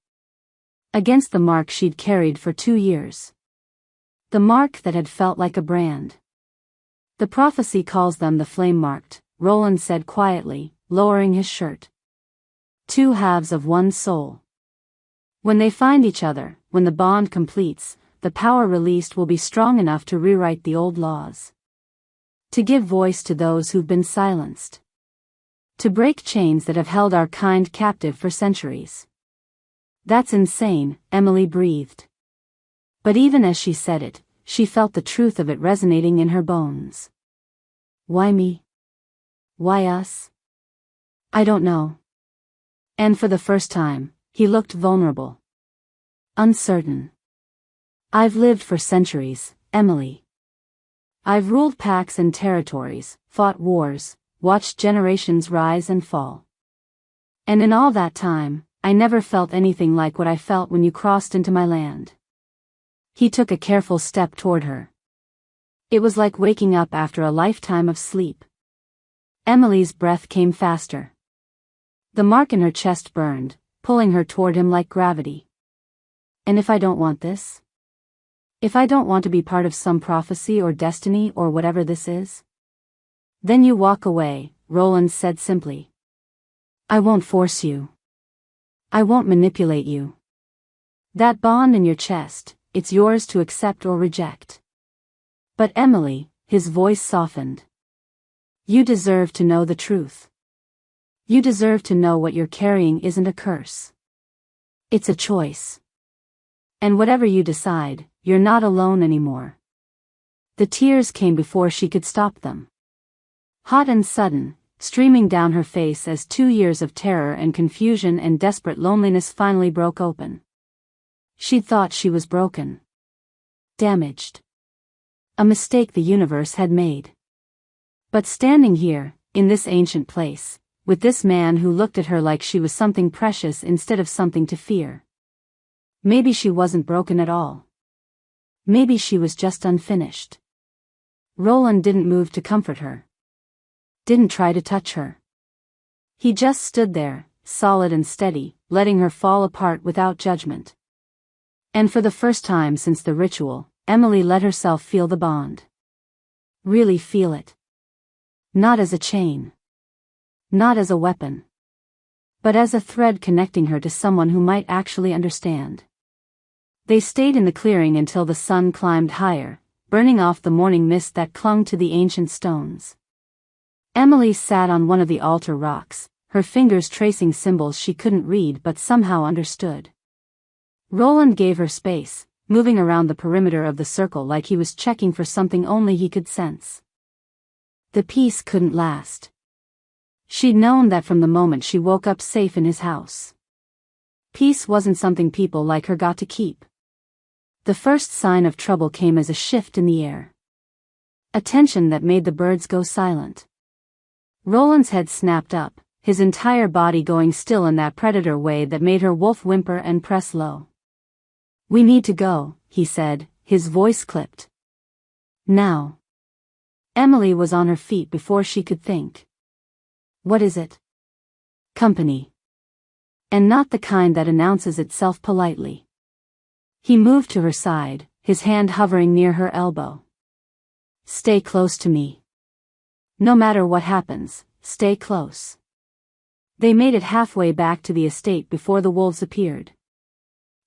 Speaker 1: Against the mark she'd carried for 2 years. The mark that had felt like a brand. The prophecy calls them the flame-marked, Roland said quietly, lowering his shirt. 2 halves of one soul. When they find each other, when the bond completes, the power released will be strong enough to rewrite the old laws. To give voice to those who've been silenced. To break chains that have held our kind captive for centuries. That's insane, Emily breathed. But even as she said it, she felt the truth of it resonating in her bones. Why me? Why us? I don't know. And for the first time, he looked vulnerable. Uncertain. I've lived for centuries, Emily. I've ruled packs and territories, fought wars, watched generations rise and fall. And in all that time, I never felt anything like what I felt when you crossed into my land. He took a careful step toward her. It was like waking up after a lifetime of sleep. Emily's breath came faster. The mark in her chest burned, pulling her toward him like gravity. And if I don't want this? If I don't want to be part of some prophecy or destiny or whatever this is? Then you walk away, Roland said simply. I won't force you. I won't manipulate you. That bond in your chest, it's yours to accept or reject. But Emily, his voice softened. You deserve to know the truth. You deserve to know what you're carrying isn't a curse. It's a choice. And whatever you decide, you're not alone anymore. The tears came before she could stop them. Hot and sudden, streaming down her face as 2 years of terror and confusion and desperate loneliness finally broke open. She'd thought she was broken. Damaged. A mistake the universe had made. But standing here, in this ancient place, with this man who looked at her like she was something precious instead of something to fear. Maybe she wasn't broken at all. Maybe she was just unfinished. Roland didn't move to comfort her. Didn't try to touch her. He just stood there, solid and steady, letting her fall apart without judgment. And for the first time since the ritual, Emily let herself feel the bond. Really feel it. Not as a chain. Not as a weapon. But as a thread connecting her to someone who might actually understand. They stayed in the clearing until the sun climbed higher, burning off the morning mist that clung to the ancient stones. Emily sat on one of the altar rocks, her fingers tracing symbols she couldn't read but somehow understood. Roland gave her space, moving around the perimeter of the circle like he was checking for something only he could sense. The peace couldn't last. She'd known that from the moment she woke up safe in his house. Peace wasn't something people like her got to keep. The first sign of trouble came as a shift in the air. A tension that made the birds go silent. Roland's head snapped up, his entire body going still in that predator way that made her wolf whimper and press low. We need to go, he said, his voice clipped. Now. Emily was on her feet before she could think. What is it? Company. And not the kind that announces itself politely. He moved to her side, his hand hovering near her elbow. Stay close to me. No matter what happens, stay close. They made it halfway back to the estate before the wolves appeared.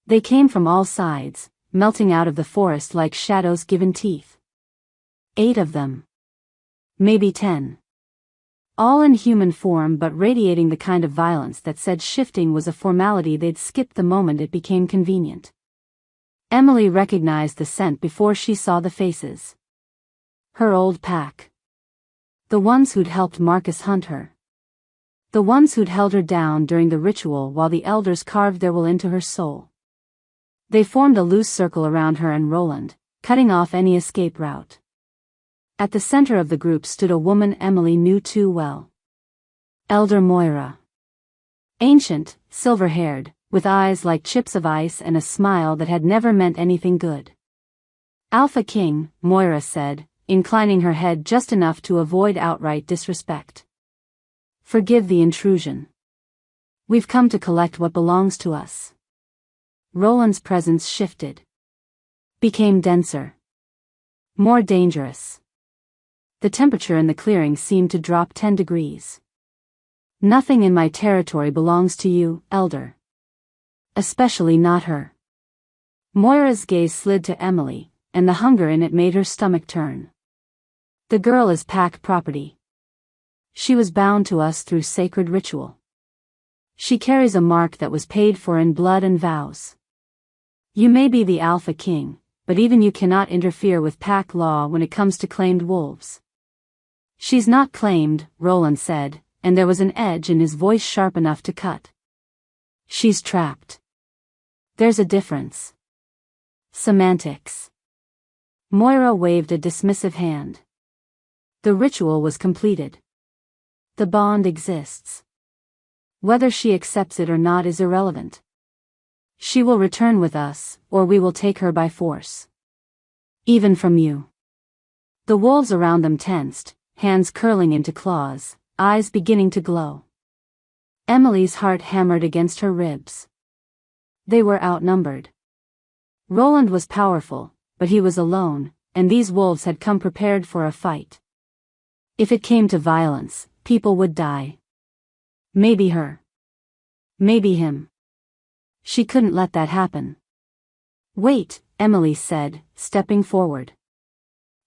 Speaker 1: They came from all sides, melting out of the forest like shadows given teeth. 8 of them. Maybe 10. All in human form but radiating the kind of violence that said shifting was a formality they'd skip the moment it became convenient. Emily recognized the scent before she saw the faces. Her old pack. The ones who'd helped Marcus hunt her. The ones who'd held her down during the ritual while the elders carved their will into her soul. They formed a loose circle around her and Roland, cutting off any escape route. At the center of the group stood a woman Emily knew too well. Elder Moira. Ancient, silver-haired, with eyes like chips of ice and a smile that had never meant anything good. Alpha King, Moira said, inclining her head just enough to avoid outright disrespect. Forgive the intrusion. We've come to collect what belongs to us. Roland's presence shifted. Became denser. More dangerous. The temperature in the clearing seemed to drop 10 degrees. Nothing in my territory belongs to you, Elder. Especially not her. Moira's gaze slid to Emily, and the hunger in it made her stomach turn. The girl is pack property. She was bound to us through sacred ritual. She carries a mark that was paid for in blood and vows. You may be the Alpha King, but even you cannot interfere with pack law when it comes to claimed wolves. She's not claimed, Roland said, and there was an edge in his voice sharp enough to cut. She's trapped. There's a difference. Semantics. Moira waved a dismissive hand. The ritual was completed. The bond exists. Whether she accepts it or not is irrelevant. She will return with us, or we will take her by force. Even from you. The wolves around them tensed, hands curling into claws, eyes beginning to glow. Emily's heart hammered against her ribs. They were outnumbered. Roland was powerful, but he was alone, and these wolves had come prepared for a fight. If it came to violence, people would die. Maybe her. Maybe him. She couldn't let that happen. Wait, Emily said, stepping forward.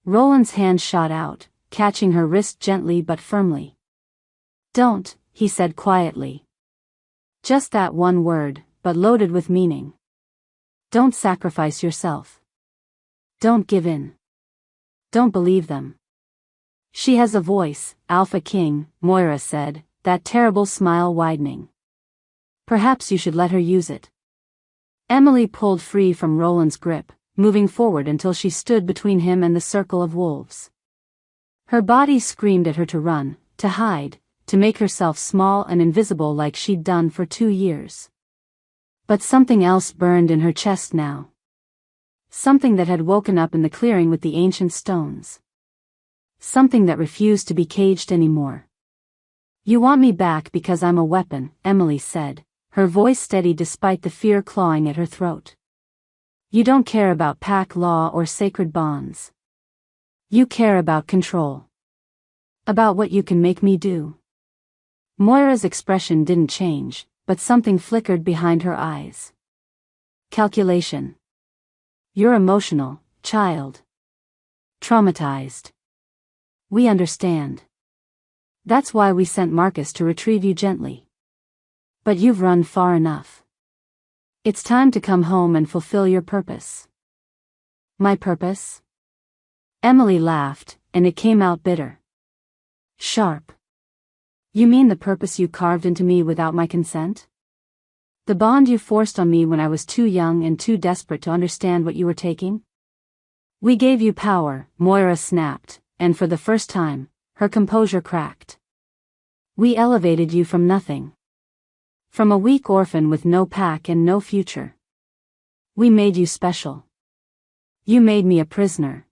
Speaker 1: Roland's hand shot out, catching her wrist gently but firmly. Don't, he said quietly. Just that one word, but loaded with meaning. Don't sacrifice yourself. Don't give in. Don't believe them. She has a voice, Alpha King, Moira said, that terrible smile widening. Perhaps you should let her use it. Emily pulled free from Roland's grip, moving forward until she stood between him and the circle of wolves. Her body screamed at her to run, to hide, to make herself small and invisible like she'd done for 2 years. But something else burned in her chest now. Something that had woken up in the clearing with the ancient stones. Something that refused to be caged anymore. You want me back because I'm a weapon, Emily said, her voice steady despite the fear clawing at her throat. You don't care about pack law or sacred bonds. You care about control. About what you can make me do. Moira's expression didn't change, but something flickered behind her eyes. Calculation. You're emotional, child. Traumatized. We understand. That's why we sent Marcus to retrieve you gently. But you've run far enough. It's time to come home and fulfill your purpose. My purpose? Emily laughed, and it came out bitter. Sharp. You mean the purpose you carved into me without my consent? The bond you forced on me when I was too young and too desperate to understand what you were taking? We gave you power, Moira snapped, and for the first time, her composure cracked. We elevated you from nothing. From a weak orphan with no pack and no future. We made you special. You made me a prisoner.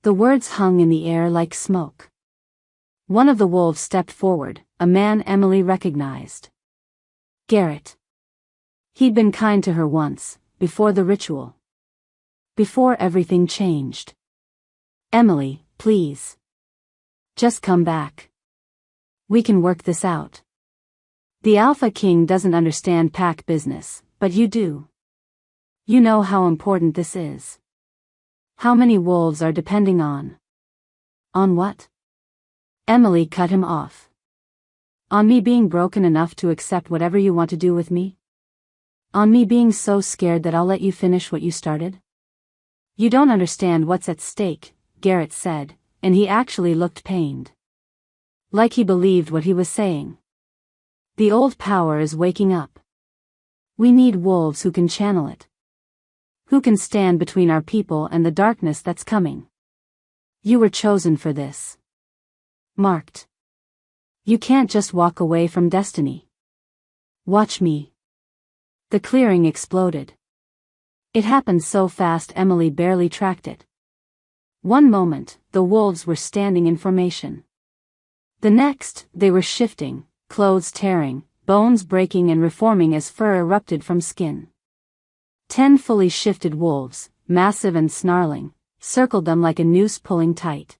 Speaker 1: The words hung in the air like smoke. One of the wolves stepped forward, a man Emily recognized. Garrett. He'd been kind to her once, before the ritual. Before everything changed. Emily, please. Just come back. We can work this out. The Alpha King doesn't understand pack business, but you do. You know how important this is. How many wolves are depending on? On what? Emily cut him off. On me being broken enough to accept whatever you want to do with me? On me being so scared that I'll let you finish what you started? You don't understand what's at stake, Garrett said, and he actually looked pained. Like he believed what he was saying. The old power is waking up. We need wolves who can channel it. Who can stand between our people and the darkness that's coming. You were chosen for this. Marked. You can't just walk away from destiny. Watch me. The clearing exploded. It happened so fast Emily barely tracked it. One moment, the wolves were standing in formation. The next, they were shifting, clothes tearing, bones breaking and reforming as fur erupted from skin. 10 fully shifted wolves, massive and snarling, circled them like a noose pulling tight.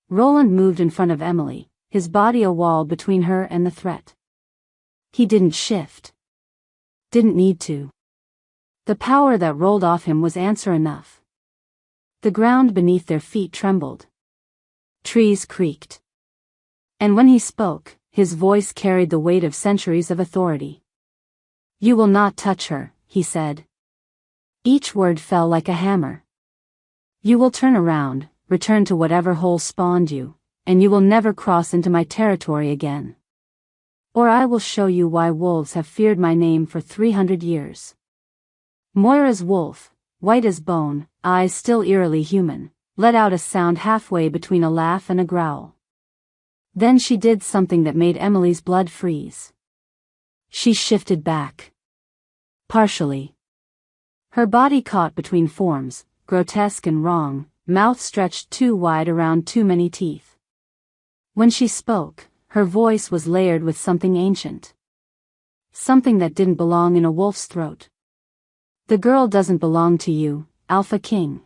Speaker 1: Roland moved in front of Emily, his body a wall between her and the threat. He didn't shift. Didn't need to. The power that rolled off him was answer enough. The ground beneath their feet trembled. Trees creaked. And when he spoke, his voice carried the weight of centuries of authority. You will not touch her, he said. Each word fell like a hammer. You will turn around, return to whatever hole spawned you, and you will never cross into my territory again. Or I will show you why wolves have feared my name for 300 years. Moira's wolf, white as bone, eyes still eerily human, let out a sound halfway between a laugh and a growl. Then she did something that made Emily's blood freeze. She shifted back. Partially. Her body caught between forms, grotesque and wrong, mouth stretched too wide around too many teeth. When she spoke, her voice was layered with something ancient. Something that didn't belong in a wolf's throat. The girl doesn't belong to you, Alpha King.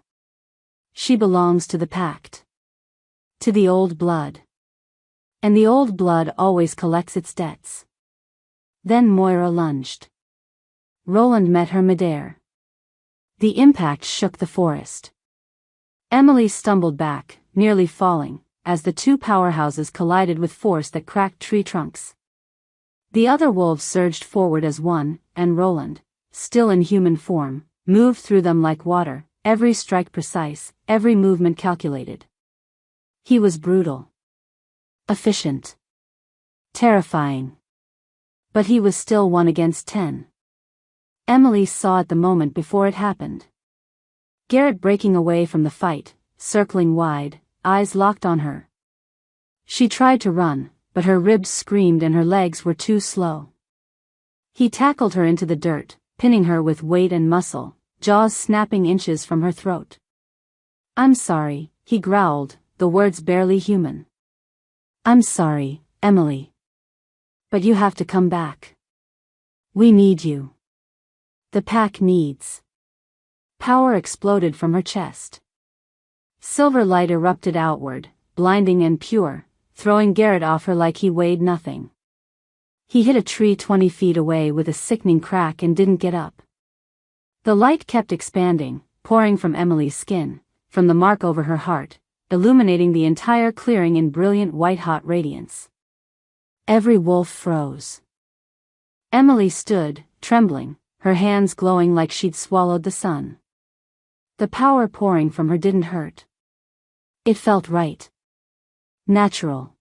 Speaker 1: She belongs to the pact. To the old blood. And the old blood always collects its debts. Then Moira lunged. Roland met her midair. The impact shook the forest. Emily stumbled back, nearly falling, as the two powerhouses collided with force that cracked tree trunks. The other wolves surged forward as one, and Roland, still in human form, moved through them like water, every strike precise, every movement calculated. He was brutal. Efficient. Terrifying. But he was still 1 against 10. Emily saw it the moment before it happened. Garrett breaking away from the fight, circling wide, eyes locked on her. She tried to run, but her ribs screamed and her legs were too slow. He tackled her into the dirt, pinning her with weight and muscle, jaws snapping inches from her throat. "I'm sorry," he growled, the words barely human. "I'm sorry, Emily. But you have to come back. We need you. The pack needs." Power exploded from her chest. Silver light erupted outward, blinding and pure, throwing Garrett off her like he weighed nothing. He hit a tree 20 feet away with a sickening crack and didn't get up. The light kept expanding, pouring from Emily's skin, from the mark over her heart, illuminating the entire clearing in brilliant white-hot radiance. Every wolf froze. Emily stood, trembling, her hands glowing like she'd swallowed the sun. The power pouring from her didn't hurt. It felt right. Natural.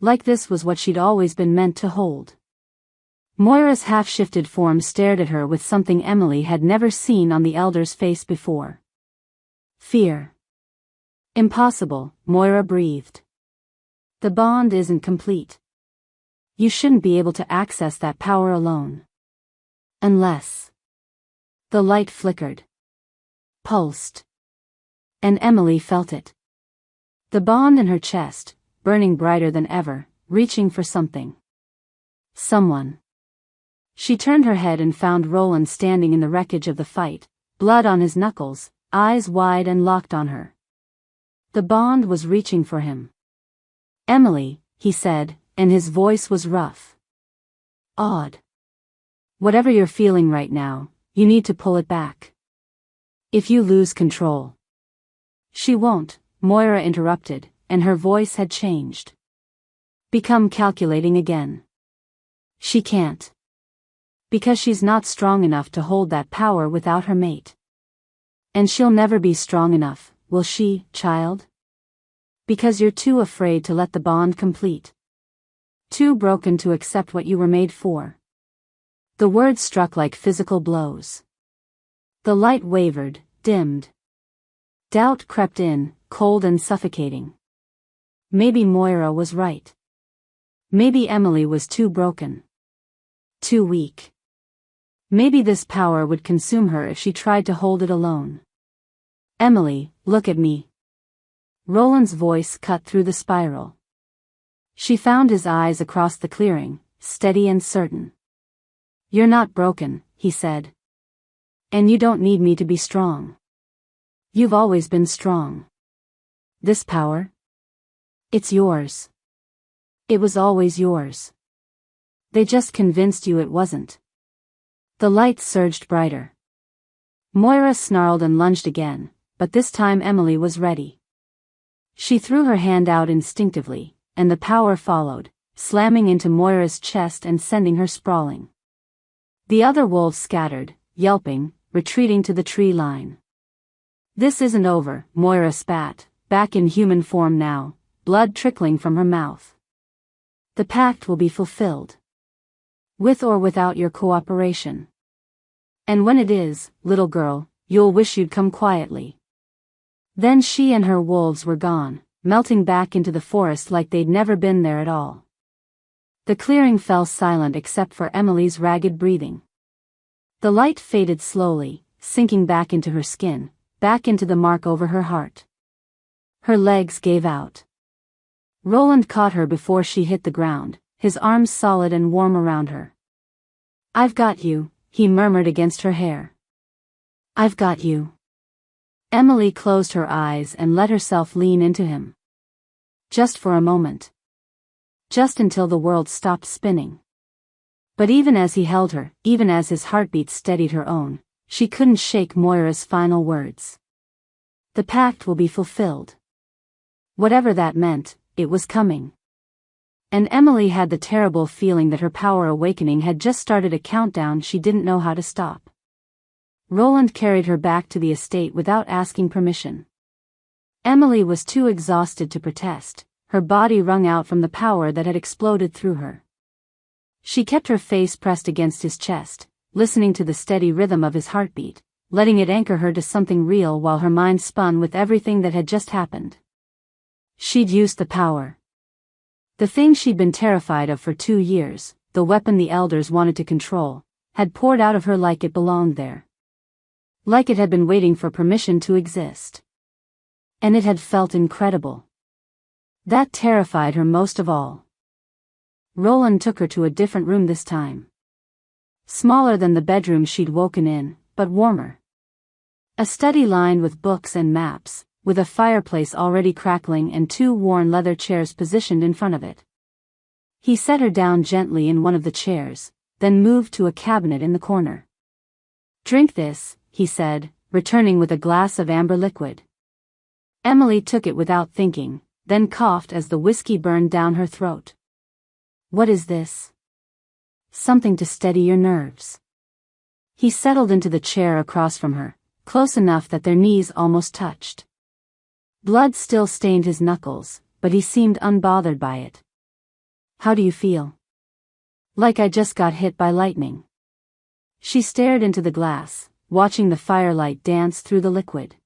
Speaker 1: Like this was what she'd always been meant to hold. Moira's half-shifted form stared at her with something Emily had never seen on the elder's face before. Fear. "Impossible," Moira breathed. "The bond isn't complete. You shouldn't be able to access that power alone. Unless..." The light flickered. Pulsed. And Emily felt it. The bond in her chest, burning brighter than ever, reaching for something. Someone. She turned her head and found Roland standing in the wreckage of the fight, blood on his knuckles, eyes wide and locked on her. The bond was reaching for him. "Emily," he said, and his voice was rough. Awed. "Whatever you're feeling right now, you need to pull it back. If you lose control..." "She won't," Moira interrupted, and her voice had changed. "Become calculating again. She can't. Because she's not strong enough to hold that power without her mate. And she'll never be strong enough, will she, child? Because you're too afraid to let the bond complete. Too broken to accept what you were made for." The words struck like physical blows. The light wavered, dimmed. Doubt crept in, cold and suffocating. Maybe Moira was right. Maybe Emily was too broken. Too weak. Maybe this power would consume her if she tried to hold it alone. "Emily, look at me." Roland's voice cut through the spiral. She found his eyes across the clearing, steady and certain. "You're not broken," he said. "And you don't need me to be strong. You've always been strong. This power? It's yours. It was always yours. They just convinced you it wasn't." The light surged brighter. Moira snarled and lunged again, but this time Emily was ready. She threw her hand out instinctively, and the power followed, slamming into Moira's chest and sending her sprawling. The other wolves scattered, yelping, retreating to the tree line. "This isn't over," Moira spat, back in human form now, blood trickling from her mouth. "The pact will be fulfilled. With or without your cooperation. And when it is, little girl, you'll wish you'd come quietly." Then she and her wolves were gone, melting back into the forest like they'd never been there at all. The clearing fell silent except for Emily's ragged breathing. The light faded slowly, sinking back into her skin, back into the mark over her heart. Her legs gave out. Roland caught her before she hit the ground, his arms solid and warm around her. "I've got you," he murmured against her hair. "I've got you." Emily closed her eyes and let herself lean into him. Just for a moment. Just until the world stopped spinning. But even as he held her, even as his heartbeat steadied her own, she couldn't shake Moira's final words. "The pact will be fulfilled." Whatever that meant, it was coming. And Emily had the terrible feeling that her power awakening had just started a countdown she didn't know how to stop. Roland carried her back to the estate without asking permission. Emily was too exhausted to protest, her body wrung out from the power that had exploded through her. She kept her face pressed against his chest, listening to the steady rhythm of his heartbeat, letting it anchor her to something real while her mind spun with everything that had just happened. She'd used the power. The thing she'd been terrified of for 2 years, the weapon the elders wanted to control, had poured out of her like it belonged there. Like it had been waiting for permission to exist. And it had felt incredible. That terrified her most of all. Roland took her to a different room this time. Smaller than the bedroom she'd woken in, but warmer. A study lined with books and maps, with a fireplace already crackling and 2 worn leather chairs positioned in front of it. He set her down gently in one of the chairs, then moved to a cabinet in the corner. "Drink this," he said, returning with a glass of amber liquid. Emily took it without thinking, then coughed as the whiskey burned down her throat. "What is this?" "Something to steady your nerves." He settled into the chair across from her, close enough that their knees almost touched. Blood still stained his knuckles, but he seemed unbothered by it. "How do you feel?" "Like I just got hit by lightning." She stared into the glass, watching the firelight dance through the liquid.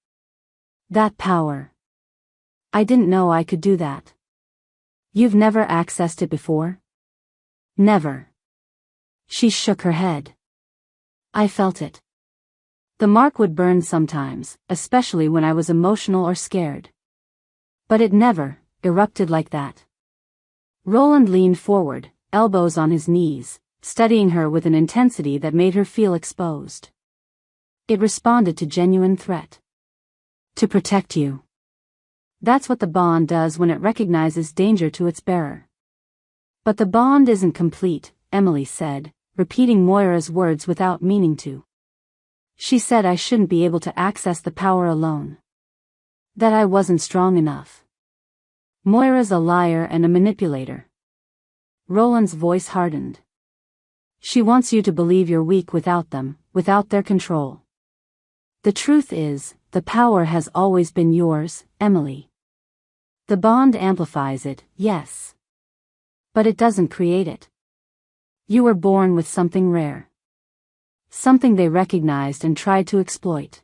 Speaker 1: "That power. I didn't know I could do that." "You've never accessed it before?" "Never." She shook her head. "I felt it. The mark would burn sometimes, especially when I was emotional or scared. But it never erupted like that." Roland leaned forward, elbows on his knees, studying her with an intensity that made her feel exposed. It responded to genuine threat. "To protect you. That's what the bond does when it recognizes danger to its bearer." "But the bond isn't complete," Emily said, repeating Moira's words without meaning to. "She said I shouldn't be able to access the power alone. That I wasn't strong enough." "Moira's a liar and a manipulator." Roland's voice hardened. "She wants you to believe you're weak without them, without their control. The truth is, the power has always been yours, Emily. The bond amplifies it, yes. But it doesn't create it. You were born with something rare. Something they recognized and tried to exploit."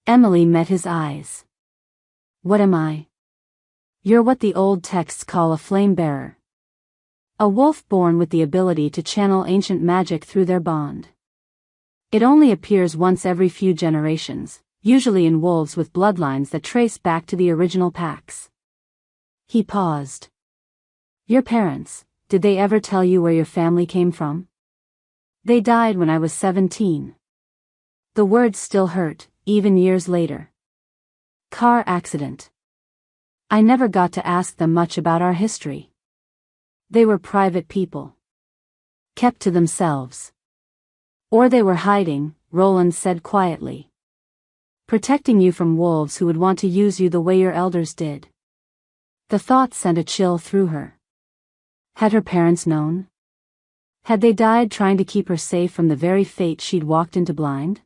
Speaker 1: Emily met his eyes. "What am I?" "You're what the old texts call a flame bearer. A wolf born with the ability to channel ancient magic through their bond. It only appears once every few generations, usually in wolves with bloodlines that trace back to the original packs." He paused. "Your parents, did they ever tell you where your family came from?" "They died when I was 17. The words still hurt, even years later. "Car accident." I never got to ask them much about our history. They were private people. Kept to themselves. "Or they were hiding," Roland said quietly. "Protecting you from wolves who would want to use you the way your elders did." The thought sent a chill through her. Had her parents known? Had they died trying to keep her safe from the very fate she'd walked into blind?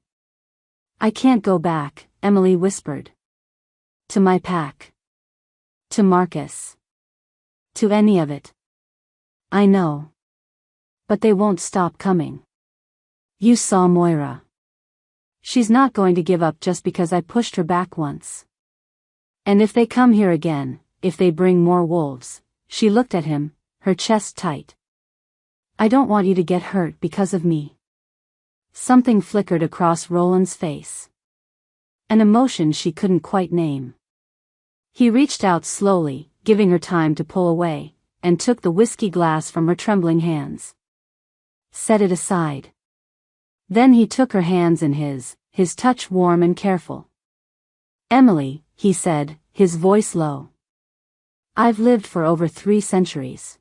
Speaker 1: "I can't go back," Emily whispered. "To my pack. To Marcus. To any of it. I know. But they won't stop coming. You saw Moira. She's not going to give up just because I pushed her back once. And if they come here again, if they bring more wolves," she looked at him, her chest tight. "I don't want you to get hurt because of me." Something flickered across Roland's face. An emotion she couldn't quite name. He reached out slowly, giving her time to pull away, and took the whiskey glass from her trembling hands. Set it aside. Then he took her hands in his touch warm and careful. Emily, he said, his voice low. I've lived for over 3 centuries.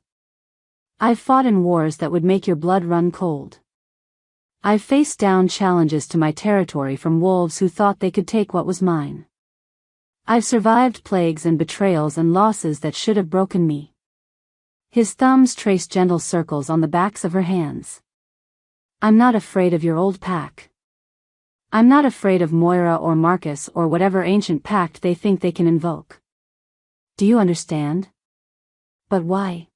Speaker 1: I've fought in wars that would make your blood run cold. I've faced down challenges to my territory from wolves who thought they could take what was mine. I've survived plagues and betrayals and losses that should have broken me. His thumbs traced gentle circles on the backs of her hands. I'm not afraid of your old pack. I'm not afraid of Moira or Marcus or whatever ancient pact they think they can invoke. Do you understand? But why?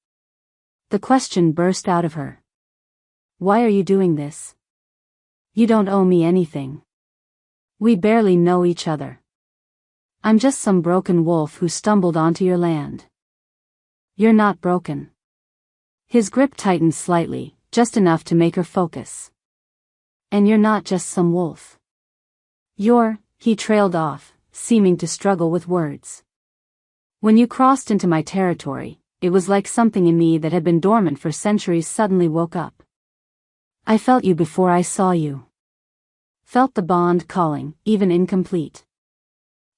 Speaker 1: The question burst out of her. Why are you doing this? You don't owe me anything. We barely know each other. I'm just some broken wolf who stumbled onto your land. You're not broken. His grip tightened slightly, just enough to make her focus. And you're not just some wolf. He trailed off, seeming to struggle with words. When you crossed into my territory, it was like something in me that had been dormant for centuries suddenly woke up. I felt you before I saw you. Felt the bond calling, even incomplete.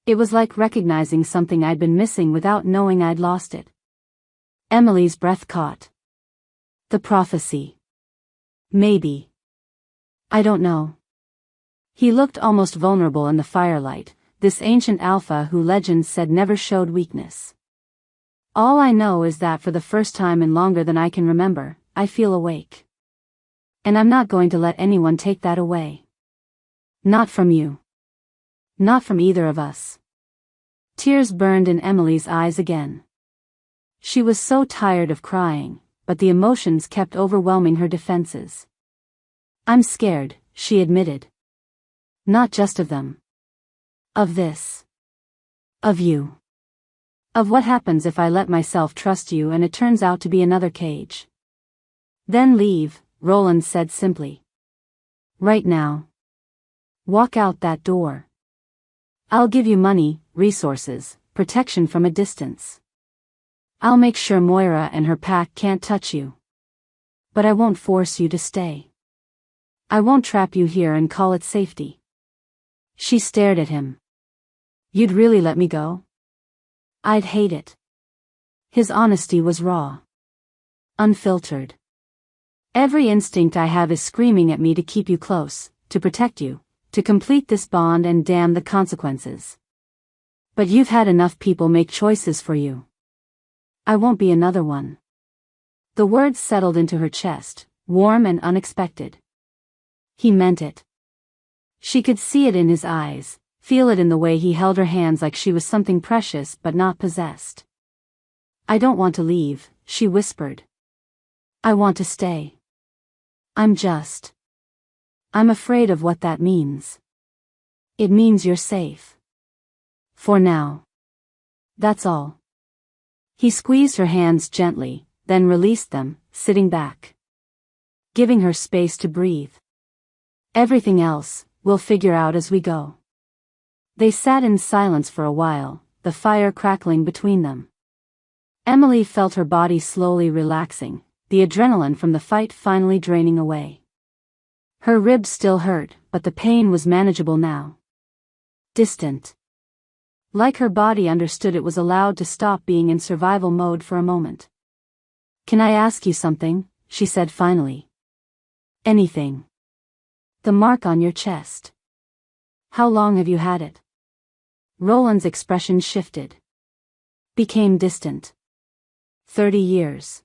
Speaker 1: It was like recognizing something I'd been missing without knowing I'd lost it. Emily's breath caught. The prophecy. Maybe. I don't know. He looked almost vulnerable in the firelight, this ancient alpha who legends said never showed weakness. All I know is that for the first time in longer than I can remember, I feel awake. And I'm not going to let anyone take that away. Not from you. Not from either of us. Tears burned in Emily's eyes again. She was so tired of crying, but the emotions kept overwhelming her defenses. I'm scared, she admitted. Not just of them. Of this. Of you. Of what happens if I let myself trust you and it turns out to be another cage. Then leave, Roland said simply. Right now. Walk out that door. I'll give you money, resources, protection from a distance. I'll make sure Moira and her pack can't touch you. But I won't force you to stay. I won't trap you here and call it safety. She stared at him. You'd really let me go? I'd hate it. His honesty was raw. Unfiltered. Every instinct I have is screaming at me to keep you close, to protect you, to complete this bond and damn the consequences. But you've had enough people make choices for you. I won't be another one. The words settled into her chest, warm and unexpected. He meant it. She could see it in his eyes, feel it in the way he held her hands like she was something precious but not possessed. I don't want to leave, she whispered. I want to stay. I'm afraid of what that means. It means you're safe. For now. That's all. He squeezed her hands gently, then released them, sitting back. Giving her space to breathe. Everything else, we'll figure out as we go. They sat in silence for a while, the fire crackling between them. Emily felt her body slowly relaxing, the adrenaline from the fight finally draining away. Her ribs still hurt, but the pain was manageable now. Distant. Like her body understood it was allowed to stop being in survival mode for a moment. Can I ask you something? She said finally. Anything. The mark on your chest. How long have you had it? Roland's expression shifted. Became distant. 30 years.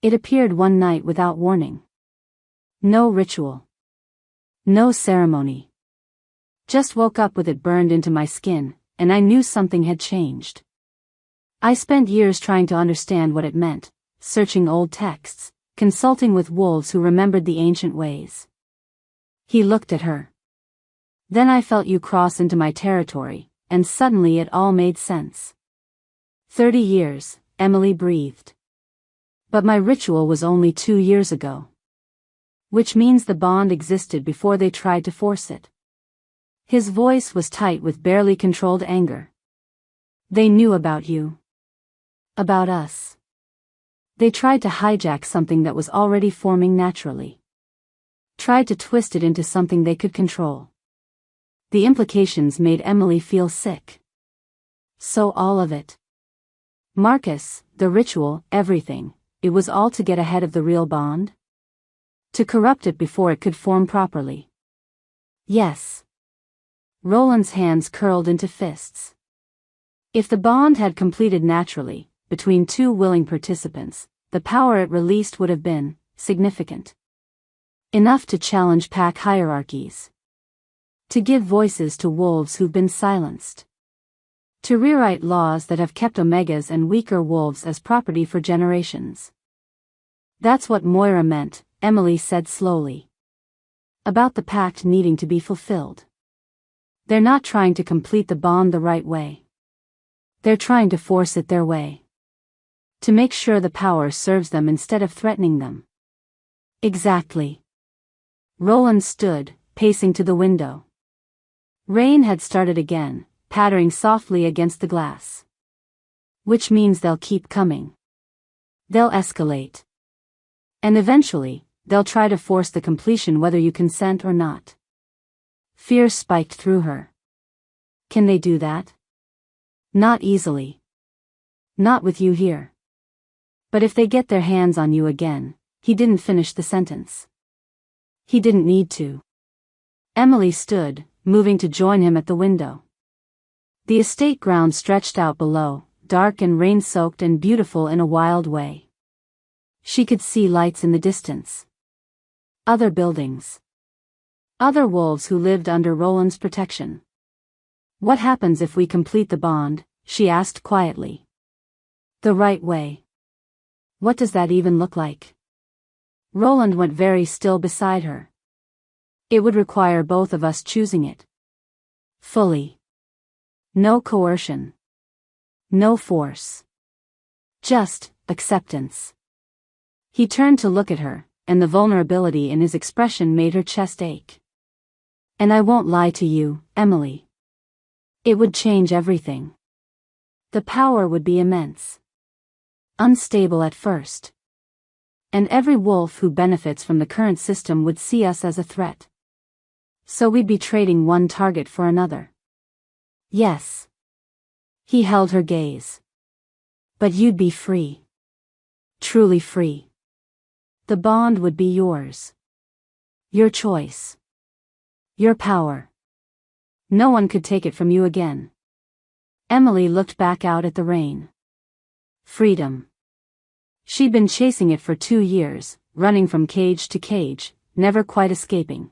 Speaker 1: It appeared one night without warning. No ritual. No ceremony. Just woke up with it burned into my skin, and I knew something had changed. I spent years trying to understand what it meant, searching old texts, consulting with wolves who remembered the ancient ways. He looked at her. Then I felt you cross into my territory, and suddenly it all made sense. 30 years, Emily breathed. But my ritual was only 2 years ago. Which means the bond existed before they tried to force it. His voice was tight with barely controlled anger. They knew about you. About us. They tried to hijack something that was already forming naturally. Tried to twist it into something they could control. The implications made Emily feel sick. So all of it. Marcus, the ritual, everything, it was all to get ahead of the real bond? To corrupt it before it could form properly. Yes. Roland's hands curled into fists. If the bond had completed naturally, between two willing participants, the power it released would have been significant. Enough to challenge pack hierarchies. To give voices to wolves who've been silenced. To rewrite laws that have kept omegas and weaker wolves as property for generations. That's what Moira meant, Emily said slowly. About the pact needing to be fulfilled. They're not trying to complete the bond the right way. They're trying to force it their way. To make sure the power serves them instead of threatening them. Exactly. Roland stood, pacing to the window. Rain had started again, pattering softly against the glass. Which means they'll keep coming. They'll escalate. And eventually, they'll try to force the completion whether you consent or not. Fear spiked through her. Can they do that? Not easily. Not with you here. But if they get their hands on you again, he didn't finish the sentence. He didn't need to. Emily stood, moving to join him at the window. The estate ground stretched out below, dark and rain-soaked and beautiful in a wild way. She could see lights in the distance. Other buildings. Other wolves who lived under Roland's protection. What happens if we complete the bond? She asked quietly. The right way. What does that even look like? Roland went very still beside her. It would require both of us choosing it. Fully. No coercion. No force. Just acceptance. He turned to look at her, and the vulnerability in his expression made her chest ache. And I won't lie to you, Emily. It would change everything. The power would be immense. Unstable at first. And every wolf who benefits from the current system would see us as a threat. So we'd be trading one target for another. Yes. He held her gaze. But you'd be free. Truly free. The bond would be yours. Your choice. Your power. No one could take it from you again. Emily looked back out at the rain. Freedom. She'd been chasing it for 2 years, running from cage to cage, never quite escaping.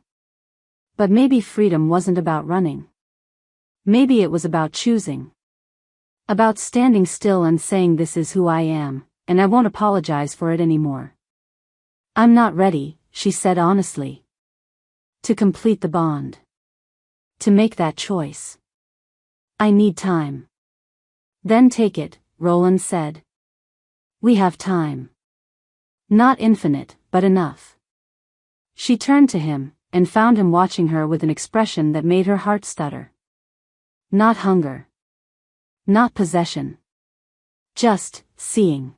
Speaker 1: But maybe freedom wasn't about running. Maybe it was about choosing. About standing still and saying this is who I am, and I won't apologize for it anymore. I'm not ready, she said honestly. To complete the bond. To make that choice. I need time. Then take it, Roland said. We have time. Not infinite, but enough. She turned to him, and found him watching her with an expression that made her heart stutter. Not hunger. Not possession. Just seeing.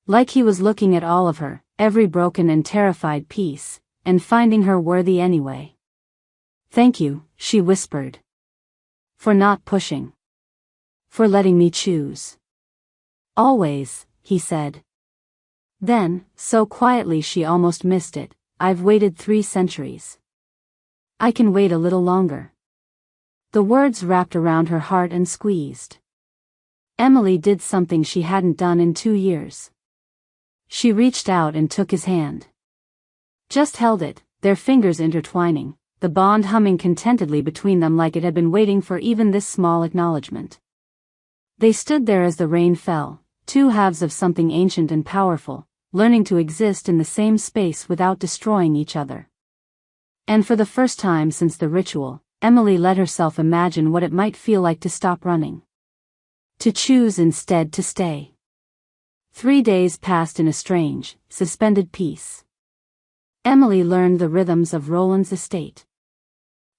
Speaker 1: Like he was looking at all of her, every broken and terrified piece, and finding her worthy anyway. Thank you, she whispered. For not pushing. For letting me choose. Always, he said. Then, so quietly she almost missed it, I've waited 3 centuries. I can wait a little longer. The words wrapped around her heart and squeezed. Emily did something she hadn't done in 2 years. She reached out and took his hand. Just held it, their fingers intertwining, the bond humming contentedly between them like it had been waiting for even this small acknowledgement. They stood there as the rain fell, 2 halves of something ancient and powerful, learning to exist in the same space without destroying each other. And for the first time since the ritual, Emily let herself imagine what it might feel like to stop running. To choose instead to stay. 3 days passed in a strange, suspended peace. Emily learned the rhythms of Roland's estate.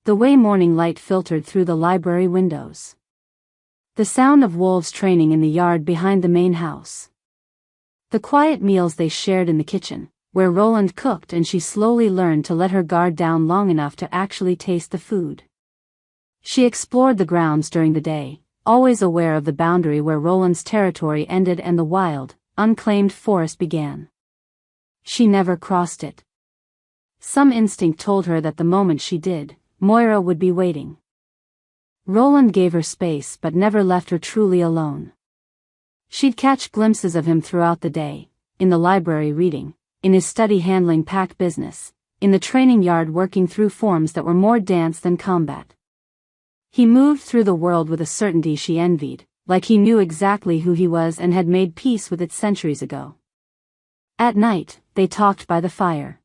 Speaker 1: The way morning light filtered through the library windows. The sound of wolves training in the yard behind the main house. The quiet meals they shared in the kitchen, where Roland cooked and she slowly learned to let her guard down long enough to actually taste the food. She explored the grounds during the day, always aware of the boundary where Roland's territory ended and the wild, unclaimed forest began. She never crossed it. Some instinct told her that the moment she did, Moira would be waiting. Roland gave her space but never left her truly alone. She'd catch glimpses of him throughout the day, in the library reading, in his study handling pack business, in the training yard working through forms that were more dance than combat. He moved through the world with a certainty she envied, like he knew exactly who he was and had made peace with it centuries ago. At night, they talked by the fire.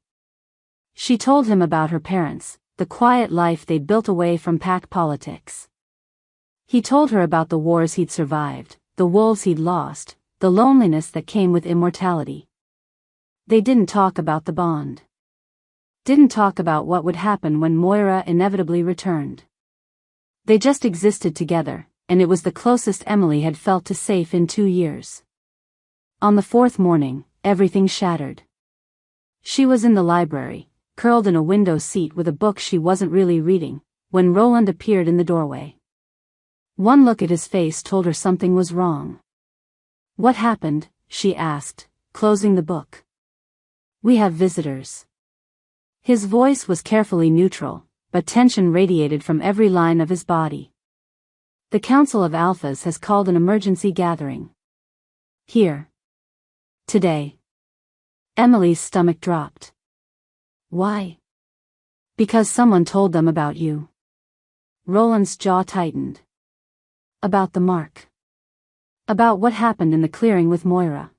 Speaker 1: She told him about her parents, the quiet life they'd built away from pack politics. He told her about the wars he'd survived, the wolves he'd lost, the loneliness that came with immortality. They didn't talk about the bond. Didn't talk about what would happen when Moira inevitably returned. They just existed together, and it was the closest Emily had felt to safe in 2 years. On the fourth morning, everything shattered. She was in the library, curled in a window seat with a book she wasn't really reading, when Roland appeared in the doorway. One look at his face told her something was wrong. "What happened?" she asked, closing the book. "We have visitors." His voice was carefully neutral, but tension radiated from every line of his body. "The Council of Alphas has called an emergency gathering. Here. Today." Emily's stomach dropped. "Why?" "Because someone told them about you." Roland's jaw tightened. "About the mark. About what happened in the clearing with Moira."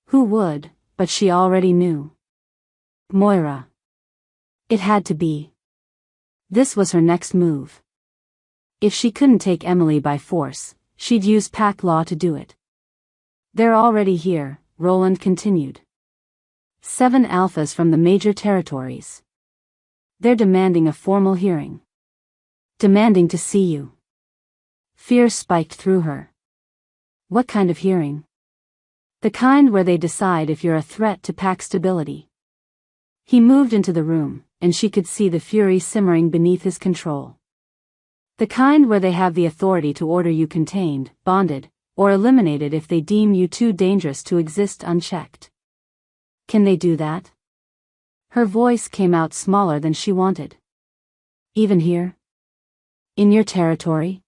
Speaker 1: Who would, but she already knew. Moira. It had to be. This was her next move. If she couldn't take Emily by force, she'd use pack law to do it. "They're already here," Roland continued. 7 alphas from the major territories. "They're demanding a formal hearing. Demanding to see you." Fear spiked through her. "What kind of hearing?" "The kind where they decide if you're a threat to pack stability." He moved into the room, and she could see the fury simmering beneath his control. "The kind where they have the authority to order you contained, bonded, or eliminated if they deem you too dangerous to exist unchecked." "Can they do that?" Her voice came out smaller than she wanted. "Even here? In your territory?"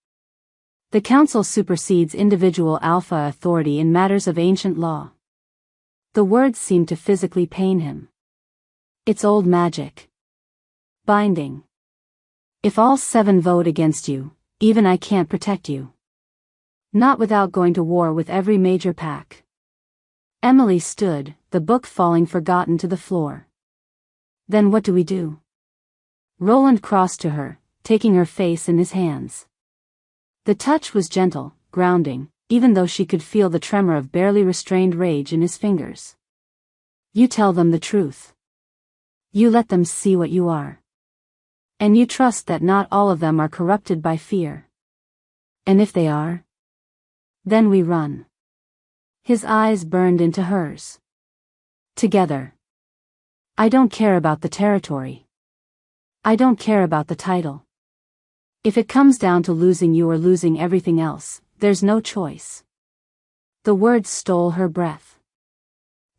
Speaker 1: "The Council supersedes individual alpha authority in matters of ancient law." The words seemed to physically pain him. "It's old magic. Binding. If all 7 vote against you, even I can't protect you. Not without going to war with every major pack." Emily stood, the book falling forgotten to the floor. "Then what do we do?" Roland crossed to her, taking her face in his hands. The touch was gentle, grounding, even though she could feel the tremor of barely restrained rage in his fingers. "You tell them the truth. You let them see what you are. And you trust that not all of them are corrupted by fear. And if they are, then we run." His eyes burned into hers. "Together. I don't care about the territory. I don't care about the title. If it comes down to losing you or losing everything else, there's no choice." The words stole her breath.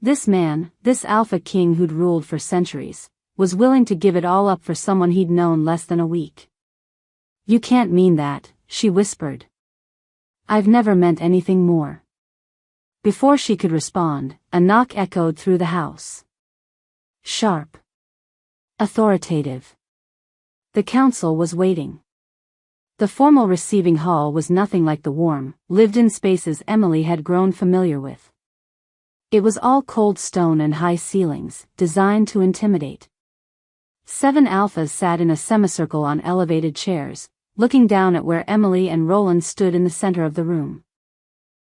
Speaker 1: This man, this Alpha King who'd ruled for centuries, was willing to give it all up for someone he'd known less than a week. "You can't mean that," she whispered. "I've never meant anything more." Before she could respond, a knock echoed through the house. Sharp. Authoritative. The council was waiting. The formal receiving hall was nothing like the warm, lived-in spaces Emily had grown familiar with. It was all cold stone and high ceilings, designed to intimidate. 7 alphas sat in a semicircle on elevated chairs, looking down at where Emily and Roland stood in the center of the room.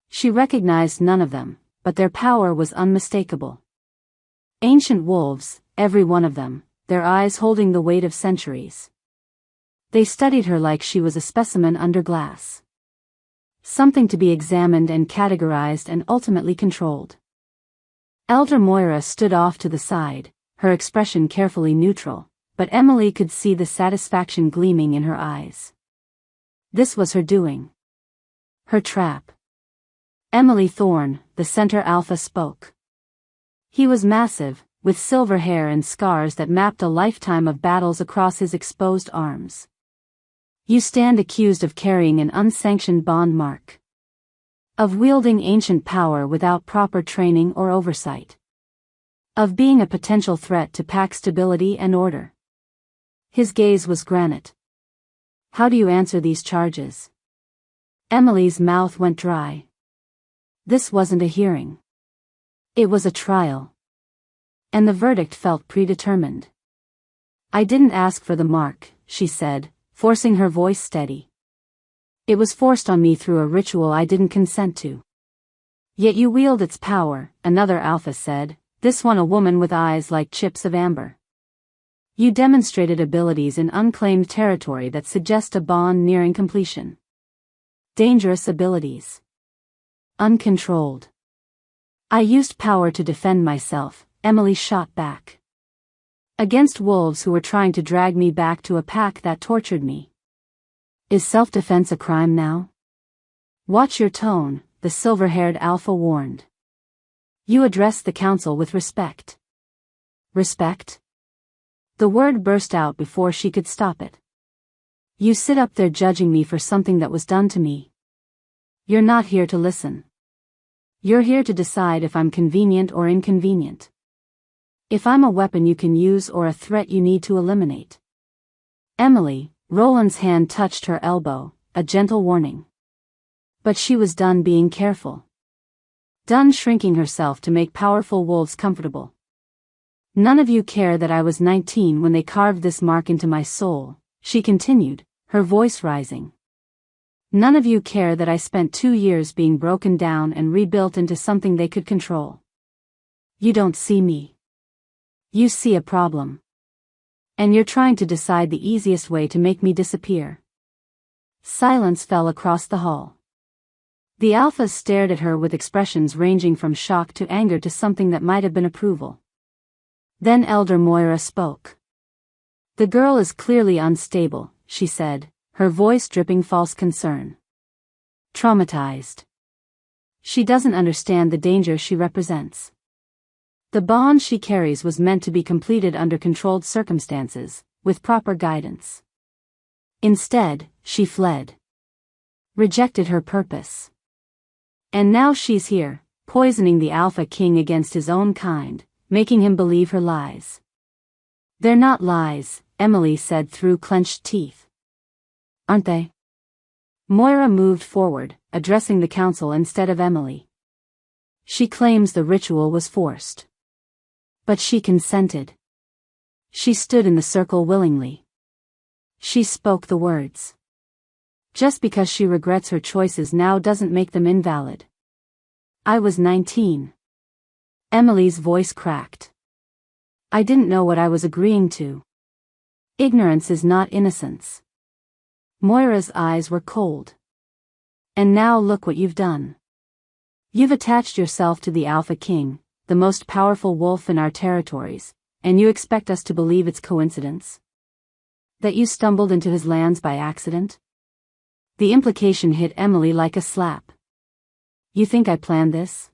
Speaker 1: She recognized none of them, but their power was unmistakable. Ancient wolves, every one of them, their eyes holding the weight of centuries. They studied her like she was a specimen under glass. Something to be examined and categorized and ultimately controlled. Elder Moira stood off to the side, her expression carefully neutral, but Emily could see the satisfaction gleaming in her eyes. This was her doing. Her trap. Emily Thorne, the center alpha, spoke. He was massive, with silver hair and scars that mapped a lifetime of battles across his exposed arms. You stand accused of carrying an unsanctioned bond mark. Of wielding ancient power without proper training or oversight. Of being a potential threat to pack stability and order. His gaze was granite. How do you answer these charges? Emily's mouth went dry. This wasn't a hearing. It was a trial. And the verdict felt predetermined. I didn't ask for the mark, she said, forcing her voice steady. It was forced on me through a ritual I didn't consent to. Yet you wield its power, another alpha said, this one a woman with eyes like chips of amber. You demonstrated abilities in unclaimed territory that suggest a bond nearing completion. Dangerous abilities. Uncontrolled. I used power to defend myself, Emily shot back. Against wolves who were trying to drag me back to a pack that tortured me. Is self-defense a crime now? Watch your tone, the silver-haired alpha warned. You address the council with respect. Respect? The word burst out before she could stop it. You sit up there judging me for something that was done to me. You're not here to listen. You're here to decide if I'm convenient or inconvenient. If I'm a weapon you can use or a threat you need to eliminate. Emily, Roland's hand touched her elbow, a gentle warning. But she was done being careful. Done shrinking herself to make powerful wolves comfortable. None of you care that I was 19 when they carved this mark into my soul, she continued, her voice rising. None of you care that I spent 2 years being broken down and rebuilt into something they could control. You don't see me. You see a problem. And you're trying to decide the easiest way to make me disappear. Silence fell across the hall. The alphas stared at her with expressions ranging from shock to anger to something that might have been approval. Then Elder Moira spoke. The girl is clearly unstable, she said, her voice dripping false concern. Traumatized. She doesn't understand the danger she represents. The bond she carries was meant to be completed under controlled circumstances, with proper guidance. Instead, she fled. Rejected her purpose. And now she's here, poisoning the Alpha King against his own kind, making him believe her lies. They're not lies, Emily said through clenched teeth. Aren't they? Moira moved forward, addressing the council instead of Emily. She claims the ritual was forced. But she consented. She stood in the circle willingly. She spoke the words. Just because she regrets her choices now doesn't make them invalid. I was 19. Emily's voice cracked. I didn't know what I was agreeing to. Ignorance is not innocence. Moira's eyes were cold. And now look what you've done. You've attached yourself to the Alpha King, the most powerful wolf in our territories, and you expect us to believe it's coincidence? That you stumbled into his lands by accident? The implication hit Emily like a slap. You think I planned this?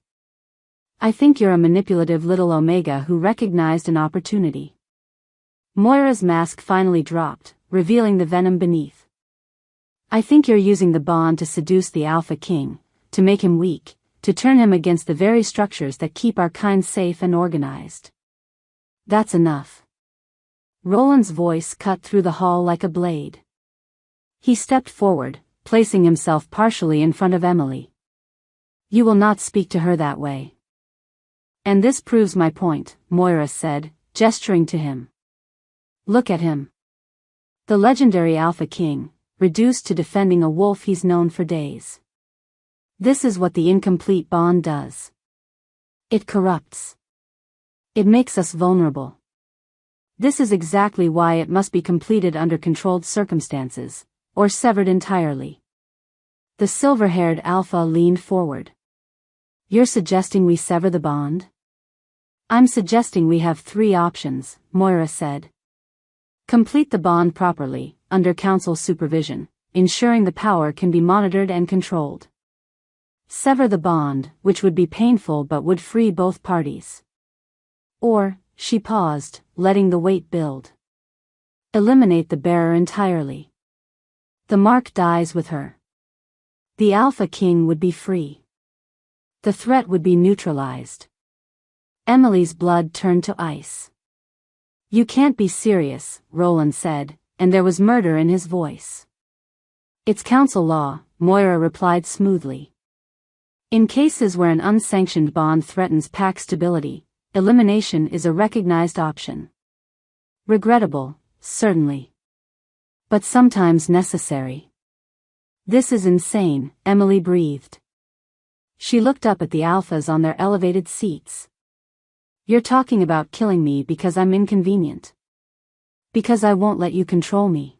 Speaker 1: I think you're a manipulative little Omega who recognized an opportunity. Moira's mask finally dropped, revealing the venom beneath. I think you're using the bond to seduce the Alpha King, to make him weak, to turn him against the very structures that keep our kind safe and organized. That's enough. Roland's voice cut through the hall like a blade. He stepped forward, placing himself partially in front of Emily. You will not speak to her that way. And this proves my point, Moira said, gesturing to him. Look at him. The legendary Alpha King, reduced to defending a wolf he's known for days. This is what the incomplete bond does. It corrupts. It makes us vulnerable. This is exactly why it must be completed under controlled circumstances, or severed entirely. The silver-haired alpha leaned forward. You're suggesting we sever the bond? I'm suggesting we have 3 options, Moira said. Complete the bond properly, under council supervision, ensuring the power can be monitored and controlled. Sever the bond, which would be painful but would free both parties. Or, she paused, letting the weight build. Eliminate the bearer entirely. The mark dies with her. The Alpha King would be free. The threat would be neutralized. Emily's blood turned to ice. You can't be serious, Roland said, and there was murder in his voice. It's council law, Moira replied smoothly. In cases where an unsanctioned bond threatens pack stability, elimination is a recognized option. Regrettable, certainly. But sometimes necessary. This is insane, Emily breathed. She looked up at the alphas on their elevated seats. You're talking about killing me because I'm inconvenient. Because I won't let you control me.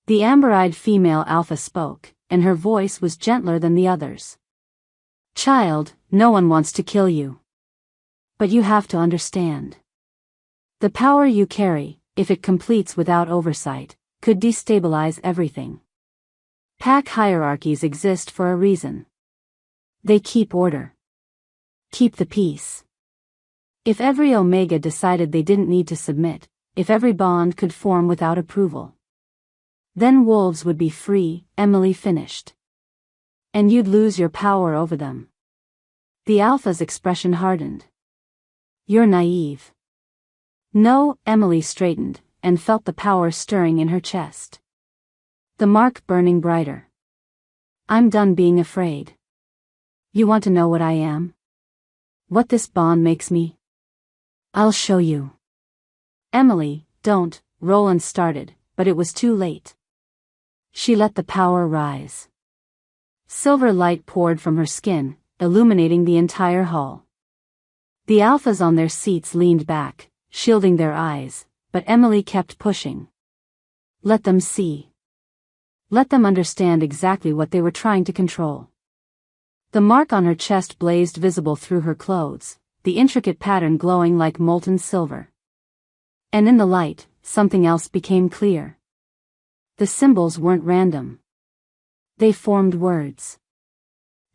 Speaker 1: The amber-eyed female alpha spoke, and her voice was gentler than the others. Child, no one wants to kill you. But you have to understand. The power you carry, if it completes without oversight, could destabilize everything. Pack hierarchies exist for a reason. They keep order. Keep the peace. If every Omega decided they didn't need to submit, if every bond could form without approval, then wolves would be free, Emily finished. And you'd lose your power over them. The Alpha's expression hardened. You're naive. No, Emily straightened, and felt the power stirring in her chest. The mark burning brighter. I'm done being afraid. You want to know what I am? What this bond makes me? I'll show you. Emily, don't, Roland started, but it was too late. She let the power rise. Silver light poured from her skin, illuminating the entire hall. The alphas on their seats leaned back, shielding their eyes, but Emily kept pushing. Let them see. Let them understand exactly what they were trying to control. The mark on her chest blazed visible through her clothes, the intricate pattern glowing like molten silver. And in the light, something else became clear. The symbols weren't random. They formed words.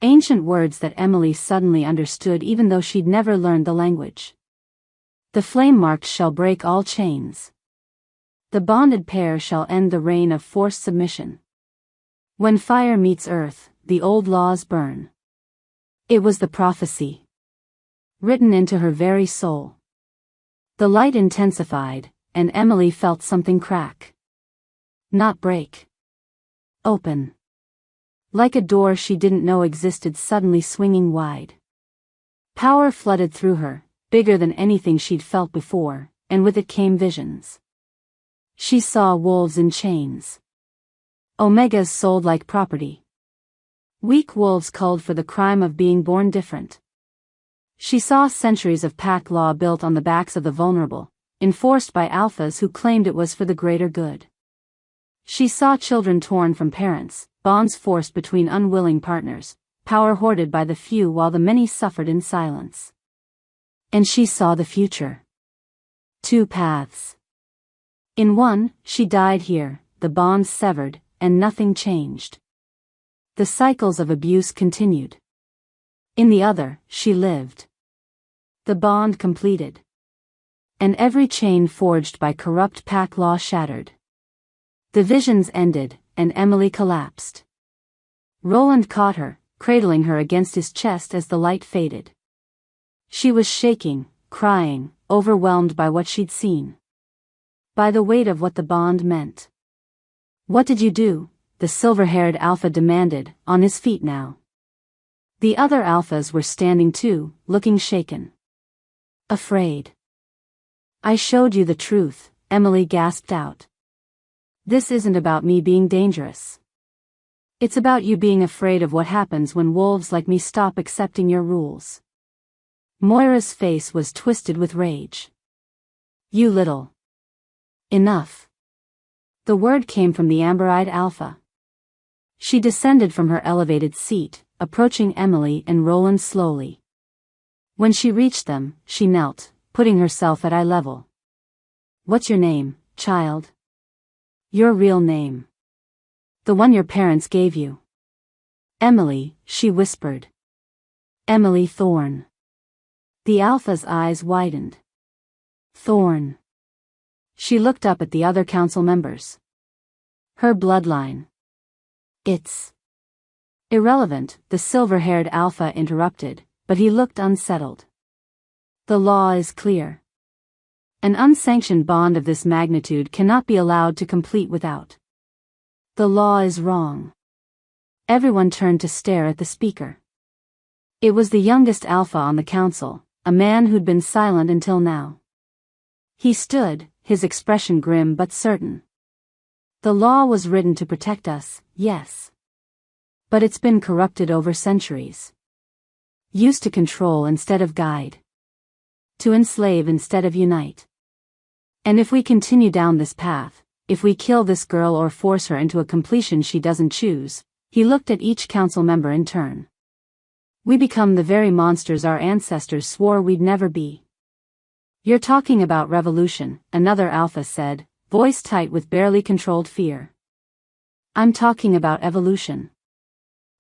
Speaker 1: Ancient words that Emily suddenly understood even though she'd never learned the language. The flame-marked shall break all chains. The bonded pair shall end the reign of forced submission. When fire meets earth, the old laws burn. It was the prophecy. Written into her very soul. The light intensified, and Emily felt something crack. Not break. Open. Like a door she didn't know existed suddenly swinging wide. Power flooded through her, bigger than anything she'd felt before, and with it came visions. She saw wolves in chains. Omegas sold like property. Weak wolves culled for the crime of being born different. She saw centuries of pack law built on the backs of the vulnerable, enforced by alphas who claimed it was for the greater good. She saw children torn from parents, bonds forced between unwilling partners, power hoarded by the few while the many suffered in silence. And she saw the future. 2 paths. In one, she died here, the bonds severed, and nothing changed. The cycles of abuse continued. In the other, she lived. The bond completed. And every chain forged by corrupt pack law shattered. The visions ended, and Emily collapsed. Roland caught her, cradling her against his chest as the light faded. She was shaking, crying, overwhelmed by what she'd seen. By the weight of what the bond meant. What did you do? The silver-haired alpha demanded, on his feet now. The other alphas were standing too, looking shaken. Afraid. I showed you the truth, Emily gasped out. This isn't about me being dangerous. It's about you being afraid of what happens when wolves like me stop accepting your rules. Moira's face was twisted with rage. You little. Enough. The word came from the amber-eyed alpha. She descended from her elevated seat, approaching Emily and Roland slowly. When she reached them, she knelt, putting herself at eye level. "What's your name, child?" "Your real name. The one your parents gave you." "Emily," she whispered. "Emily Thorne." The Alpha's eyes widened. "Thorne." She looked up at the other council members. "Her bloodline." "It's irrelevant," the silver-haired Alpha interrupted, but he looked unsettled. "The law is clear. An unsanctioned bond of this magnitude cannot be allowed to complete without." "The law is wrong." Everyone turned to stare at the speaker. It was the youngest Alpha on the council, a man who'd been silent until now. He stood, his expression grim but certain. "The law was written to protect us, yes. But it's been corrupted over centuries. Used to control instead of guide. To enslave instead of unite. And if we continue down this path, if we kill this girl or force her into a completion she doesn't choose," he looked at each council member in turn, "we become the very monsters our ancestors swore we'd never be." "You're talking about revolution," another Alpha said, voice tight with barely controlled fear. "I'm talking about evolution."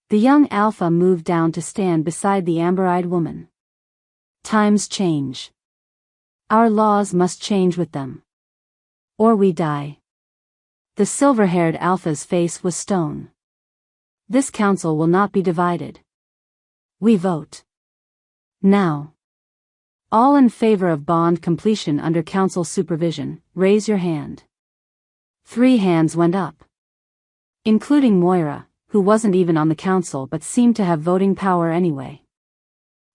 Speaker 1: The young Alpha moved down to stand beside the amber-eyed woman. "Times change. Our laws must change with them. Or we die." The silver-haired Alpha's face was stone. "This council will not be divided. We vote. Now. All in favor of bond completion under council supervision, raise your hand." 3 hands went up. Including Moira, who wasn't even on the council but seemed to have voting power anyway.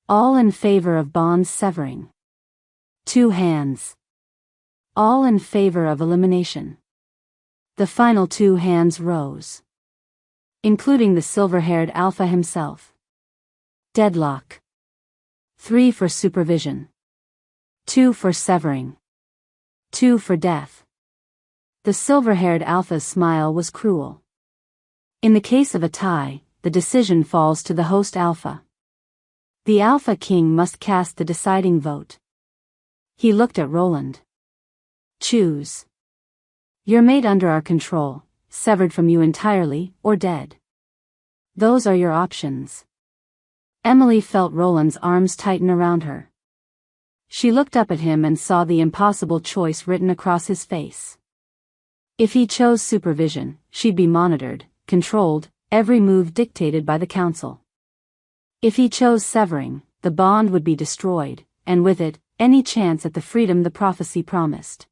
Speaker 1: "All in favor of bonds severing." 2 hands. "All in favor of elimination." The final 2 hands rose. Including the silver-haired Alpha himself. Deadlock. 3 for supervision. 2 for severing. 2 for death. The silver-haired Alpha's smile was cruel. In the case of a tie, the decision falls to the host Alpha. The Alpha King must cast the deciding vote. He looked at Roland. "Choose. You're made under our control, severed from you entirely, or dead. Those are your options." Emily felt Roland's arms tighten around her. She looked up at him and saw the impossible choice written across his face. If he chose supervision, she'd be monitored, controlled, every move dictated by the council. If he chose severing, the bond would be destroyed, and with it, any chance at the freedom the prophecy promised.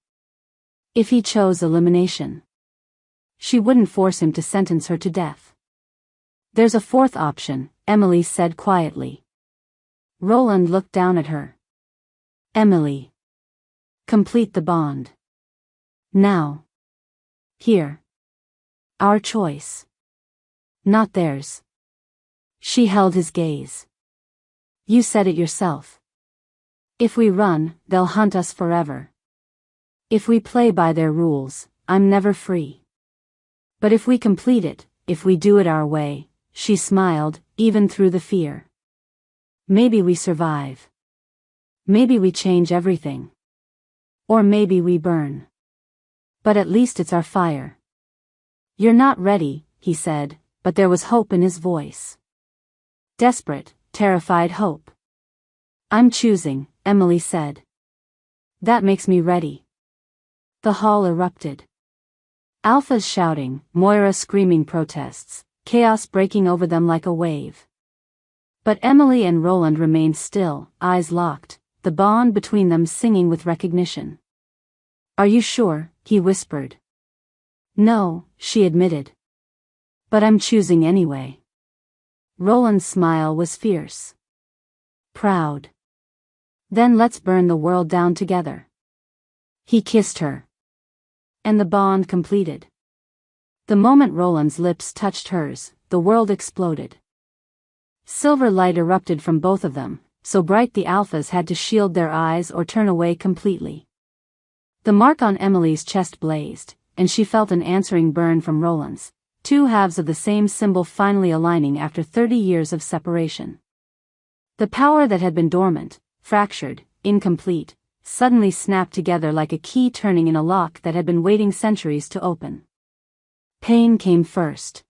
Speaker 1: If he chose elimination, she wouldn't force him to sentence her to death. "There's a 4th option," Emily said quietly. Roland looked down at her. "Emily. Complete the bond. Now. Here. Our choice. Not theirs." She held his gaze. "You said it yourself. If we run, they'll hunt us forever. If we play by their rules, I'm never free. But if we complete it, if we do it our way," she smiled, even through the fear. "Maybe we survive. Maybe we change everything. Or maybe we burn. But at least it's our fire." "You're not ready," he said, but there was hope in his voice. Desperate, terrified hope. "I'm choosing," Emily said. "That makes me ready." The hall erupted. Alphas shouting, Moira screaming protests, chaos breaking over them like a wave. But Emily and Roland remained still, eyes locked, the bond between them singing with recognition. "Are you sure?" he whispered. "No," she admitted. "But I'm choosing anyway." Roland's smile was fierce. Proud. "Then let's burn the world down together." He kissed her. And the bond completed. The moment Roland's lips touched hers, the world exploded. Silver light erupted from both of them, so bright the Alphas had to shield their eyes or turn away completely. The mark on Emily's chest blazed, and she felt an answering burn from Roland's, two halves of the same symbol finally aligning after 30 years of separation. The power that had been dormant, fractured, incomplete, suddenly snapped together like a key turning in a lock that had been waiting centuries to open. Pain came first.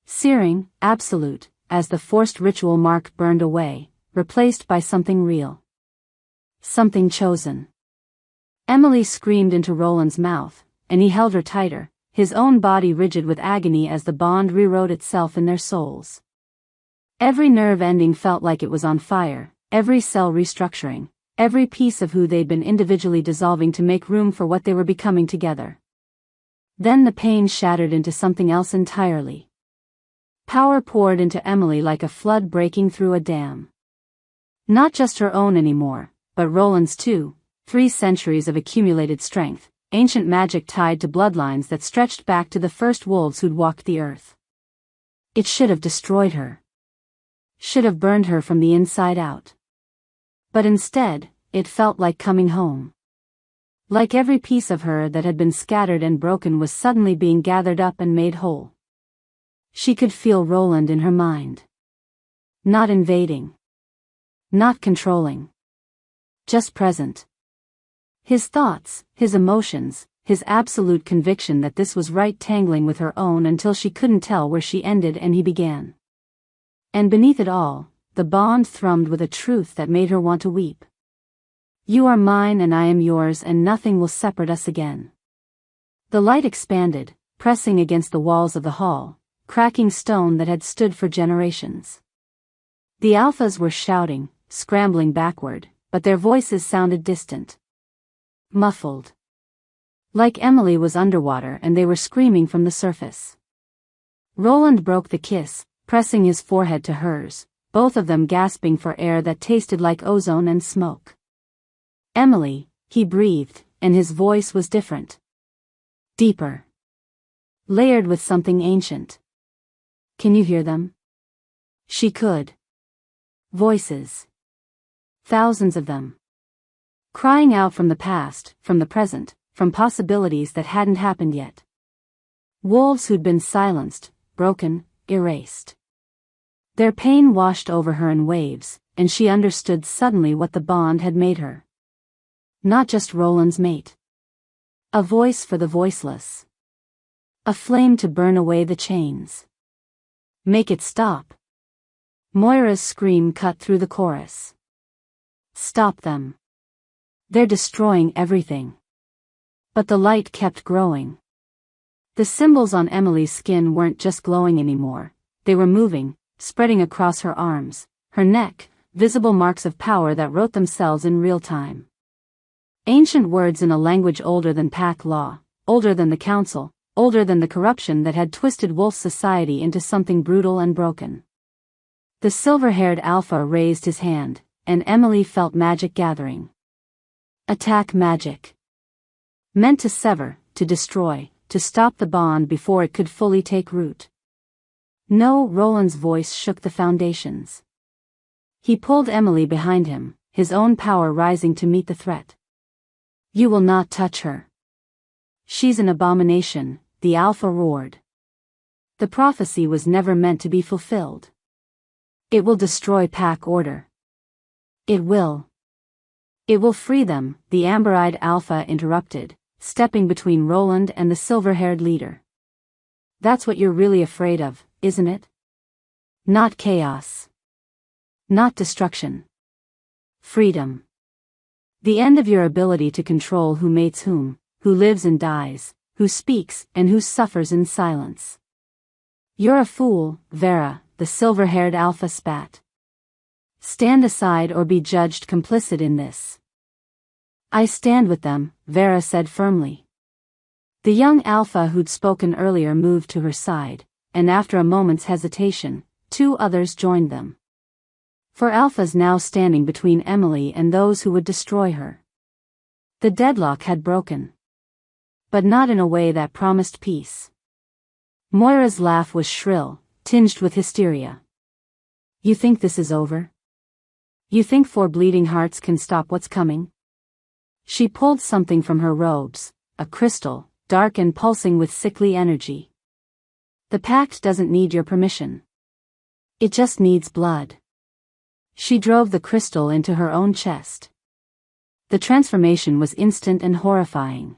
Speaker 1: Searing, absolute, as the forced ritual mark burned away, replaced by something real. Something chosen. Emily screamed into Roland's mouth, and he held her tighter, his own body rigid with agony as the bond rewrote itself in their souls. Every nerve ending felt like it was on fire, every cell restructuring, every piece of who they'd been individually dissolving to make room for what they were becoming together. Then the pain shattered into something else entirely. Power poured into Emily like a flood breaking through a dam. Not just her own anymore, but Roland's too, 3 centuries of accumulated strength, ancient magic tied to bloodlines that stretched back to the first wolves who'd walked the earth. It should have destroyed her. Should have burned her from the inside out. But instead, it felt like coming home. Like every piece of her that had been scattered and broken was suddenly being gathered up and made whole. She could feel Roland in her mind. Not invading. Not controlling. Just present. His thoughts, his emotions, his absolute conviction that this was right tangling with her own until she couldn't tell where she ended and he began. And beneath it all, the bond thrummed with a truth that made her want to weep. You are mine and I am yours and nothing will separate us again. The light expanded, pressing against the walls of the hall, cracking stone that had stood for generations. The alphas were shouting, scrambling backward, but their voices sounded distant. Muffled. Like Emily was underwater and they were screaming from the surface. Roland broke the kiss, pressing his forehead to hers, both of them gasping for air that tasted like ozone and smoke. Emily, he breathed, and his voice was different. Deeper. Layered with something ancient. Can you hear them? She could. Voices. Thousands of them. Crying out from the past, from the present, from possibilities that hadn't happened yet. Wolves who'd been silenced, broken, erased. Their pain washed over her in waves, and she understood suddenly what the bond had made her. Not just Roland's mate. A voice for the voiceless. A flame to burn away the chains. Make it stop. Moira's scream cut through the chorus. Stop them. They're destroying everything. But the light kept growing. The symbols on Emily's skin weren't just glowing anymore, they were moving, spreading across her arms, her neck, visible marks of power that wrote themselves in real time. Ancient words in a language older than pack law, older than the council, older than the corruption that had twisted wolf society into something brutal and broken. The silver-haired alpha raised his hand, and Emily felt magic gathering. Attack magic. Meant to sever, to destroy, to stop the bond before it could fully take root. No, Roland's voice shook the foundations. He pulled Emily behind him, his own power rising to meet the threat. You will not touch her. She's an abomination, the alpha roared. The prophecy was never meant to be fulfilled. It will destroy pack order. It will. It will free them, the amber-eyed alpha interrupted, stepping between Roland and the silver-haired leader. That's what you're really afraid of, isn't it? Not chaos. Not destruction. Freedom. The end of your ability to control who mates whom, who lives and dies, who speaks and who suffers in silence. You're a fool, Vera, the silver-haired alpha spat. Stand aside or be judged complicit in this. I stand with them, Vera said firmly. The young alpha who'd spoken earlier moved to her side, and after a moment's hesitation, 2 others joined them. 4 alphas now standing between Emily and those who would destroy her. The deadlock had broken. But not in a way that promised peace. Moira's laugh was shrill, tinged with hysteria. You think this is over? You think 4 bleeding hearts can stop what's coming? She pulled something from her robes, a crystal, dark and pulsing with sickly energy. The pact doesn't need your permission. It just needs blood. She drove the crystal into her own chest. The transformation was instant and horrifying.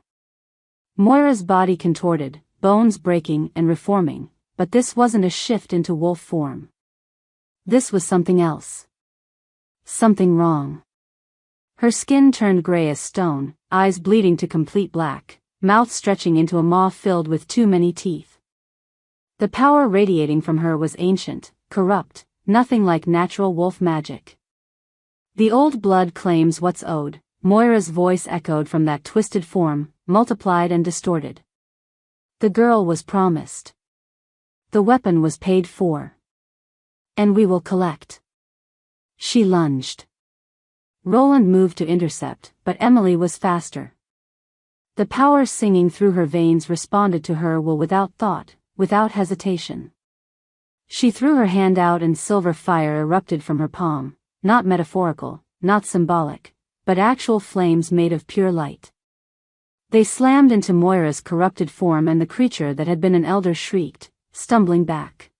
Speaker 1: Moira's body contorted, bones breaking and reforming, but this wasn't a shift into wolf form. This was something else. Something wrong. Her skin turned gray as stone, eyes bleeding to complete black, mouth stretching into a maw filled with too many teeth. The power radiating from her was ancient, corrupt, nothing like natural wolf magic. The old blood claims what's owed, Moira's voice echoed from that twisted form, multiplied and distorted. The girl was promised. The weapon was paid for. And we will collect. She lunged. Roland moved to intercept, but Emily was faster. The power singing through her veins responded to her will without thought, without hesitation. She threw her hand out and silver fire erupted from her palm, not metaphorical, not symbolic, but actual flames made of pure light. They slammed into Moira's corrupted form and the creature that had been an elder shrieked, stumbling back.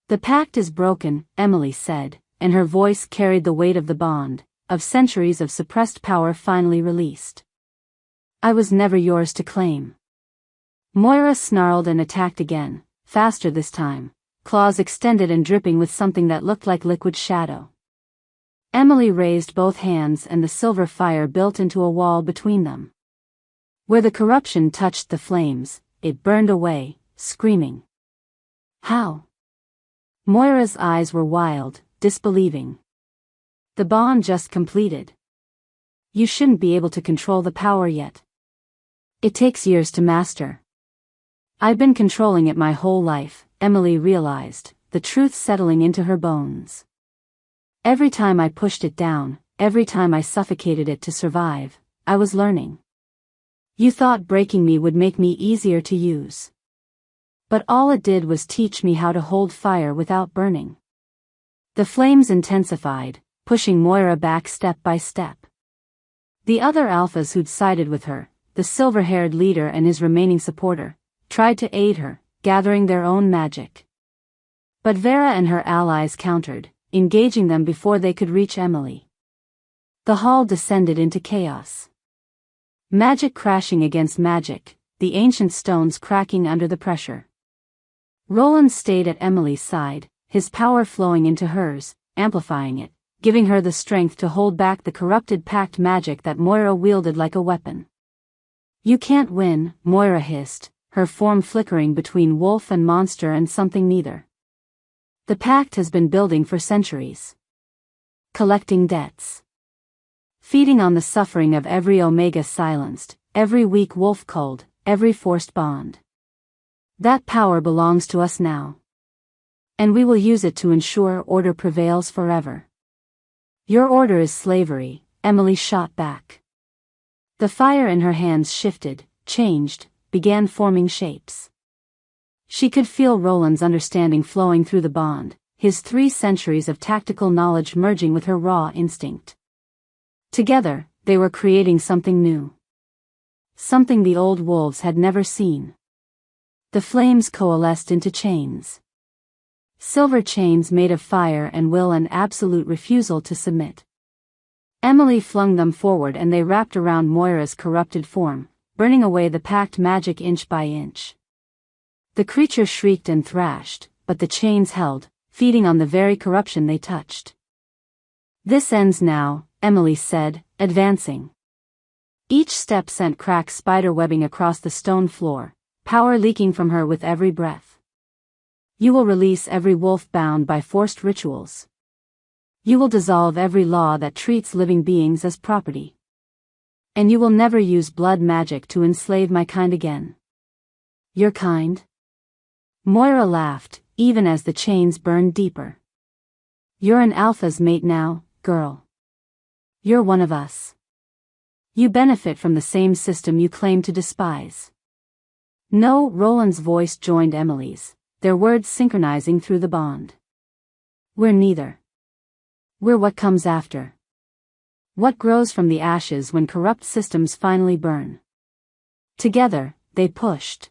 Speaker 1: The pact is broken, Emily said, and her voice carried the weight of the bond, of centuries of suppressed power finally released. I was never yours to claim. Moira snarled and attacked again, faster this time, claws extended and dripping with something that looked like liquid shadow. Emily raised both hands and the silver fire built into a wall between them. Where the corruption touched the flames, it burned away, screaming. How? Moira's eyes were wild, disbelieving. The bond just completed. You shouldn't be able to control the power yet. It takes years to master. I've been controlling it my whole life, Emily realized, the truth settling into her bones. Every time I pushed it down, every time I suffocated it to survive, I was learning. You thought breaking me would make me easier to use. But all it did was teach me how to hold fire without burning. The flames intensified, pushing Moira back step by step. The other alphas who'd sided with her, the silver-haired leader and his remaining supporter, tried to aid her, gathering their own magic. But Vera and her allies countered, engaging them before they could reach Emily. The hall descended into chaos. Magic crashing against magic, the ancient stones cracking under the pressure. Roland stayed at Emily's side, his power flowing into hers, amplifying it, giving her the strength to hold back the corrupted pact magic that Moira wielded like a weapon. You can't win, Moira hissed, her form flickering between wolf and monster and something neither. The pact has been building for centuries. Collecting debts. Feeding on the suffering of every Omega silenced, every weak wolf culled, every forced bond. That power belongs to us now. And we will use it to ensure order prevails forever. Your order is slavery, Emily shot back. The fire in her hands shifted, changed, began forming shapes. She could feel Roland's understanding flowing through the bond, his 3 centuries of tactical knowledge merging with her raw instinct. Together, they were creating something new. Something the old wolves had never seen. The flames coalesced into chains. Silver chains made of fire and will and absolute refusal to submit. Emily flung them forward and they wrapped around Moira's corrupted form, burning away the pact magic inch by inch. The creature shrieked and thrashed, but the chains held, feeding on the very corruption they touched. This ends now, Emily said, advancing. Each step sent cracked spider webbing across the stone floor, power leaking from her with every breath. You will release every wolf bound by forced rituals. You will dissolve every law that treats living beings as property. And you will never use blood magic to enslave my kind again. Your kind? Moira laughed, even as the chains burned deeper. You're an alpha's mate now, girl. You're one of us. You benefit from the same system you claim to despise. No, Roland's voice joined Emily's, their words synchronizing through the bond. We're neither. We're what comes after. What grows from the ashes when corrupt systems finally burn. Together, they pushed.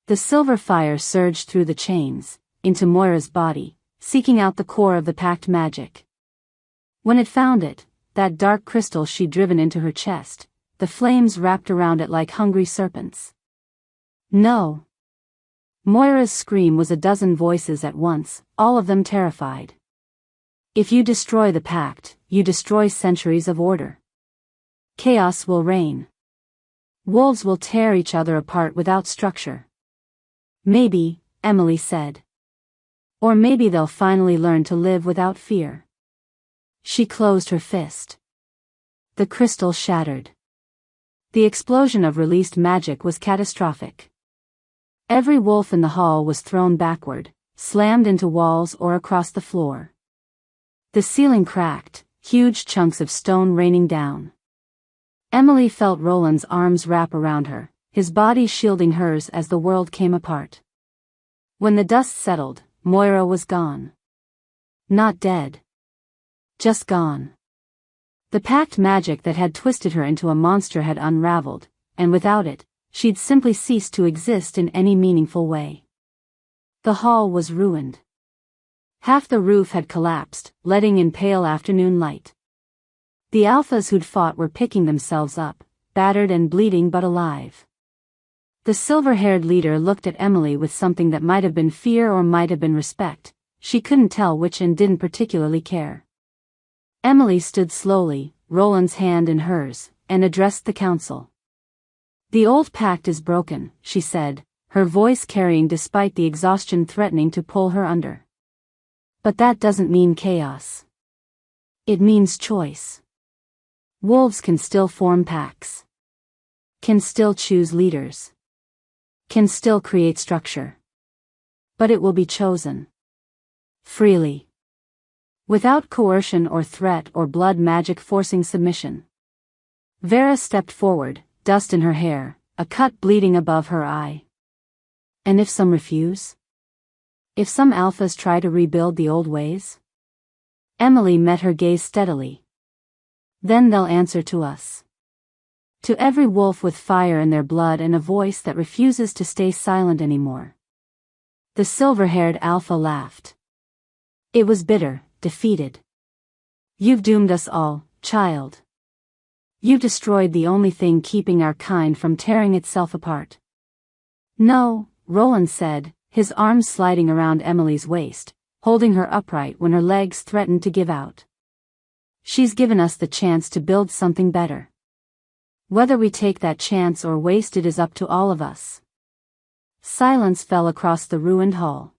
Speaker 1: The silver fire surged through the chains, into Moira's body, seeking out the core of the packed magic. When it found it, that dark crystal she'd driven into her chest, the flames wrapped around it like hungry serpents. No! Moira's scream was a dozen voices at once, all of them terrified. If you destroy the pact, you destroy centuries of order. Chaos will reign. Wolves will tear each other apart without structure. Maybe, Emily said. Or maybe they'll finally learn to live without fear. She closed her fist. The crystal shattered. The explosion of released magic was catastrophic. Every wolf in the hall was thrown backward, slammed into walls or across the floor. The ceiling cracked, huge chunks of stone raining down. Emily felt Roland's arms wrap around her, his body shielding hers as the world came apart. When the dust settled, Moira was gone. Not dead. Just gone. The packed magic that had twisted her into a monster had unraveled, and without it, she'd simply ceased to exist in any meaningful way. The hall was ruined. Half the roof had collapsed, letting in pale afternoon light. The alphas who'd fought were picking themselves up, battered and bleeding but alive. The silver-haired leader looked at Emily with something that might have been fear or might have been respect. She couldn't tell which and didn't particularly care. Emily stood slowly, Roland's hand in hers, and addressed the council. The old pact is broken, she said, her voice carrying despite the exhaustion threatening to pull her under. But that doesn't mean chaos. It means choice. Wolves can still form packs. Can still choose leaders. Can still create structure. But it will be chosen. Freely. Without coercion or threat or blood magic forcing submission. Vera stepped forward, dust in her hair, a cut bleeding above her eye. And if some refuse? If some alphas try to rebuild the old ways? Emily met her gaze steadily. Then they'll answer to us. To every wolf with fire in their blood and a voice that refuses to stay silent anymore. The silver-haired alpha laughed. It was bitter, defeated. You've doomed us all, child. You've destroyed the only thing keeping our kind from tearing itself apart. No, Roland said, his arms sliding around Emily's waist, holding her upright when her legs threatened to give out. She's given us the chance to build something better. Whether we take that chance or waste it is up to all of us. Silence fell across the ruined hall.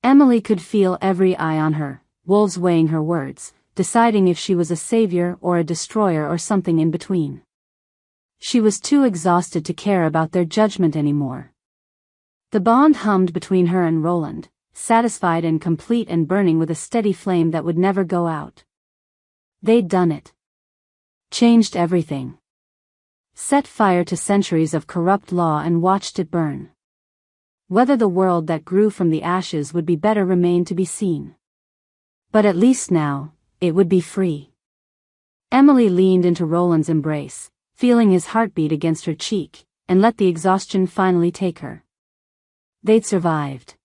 Speaker 1: Emily could feel every eye on her, wolves weighing her words, deciding if she was a savior or a destroyer or something in between. She was too exhausted to care about their judgment anymore. The bond hummed between her and Roland, satisfied and complete and burning with a steady flame that would never go out. They'd done it. Changed everything. Set fire to centuries of corrupt law and watched it burn. Whether the world that grew from the ashes would be better remained to be seen. But at least now, it would be free. Emily leaned into Roland's embrace, feeling his heartbeat against her cheek, and let the exhaustion finally take her. They'd survived.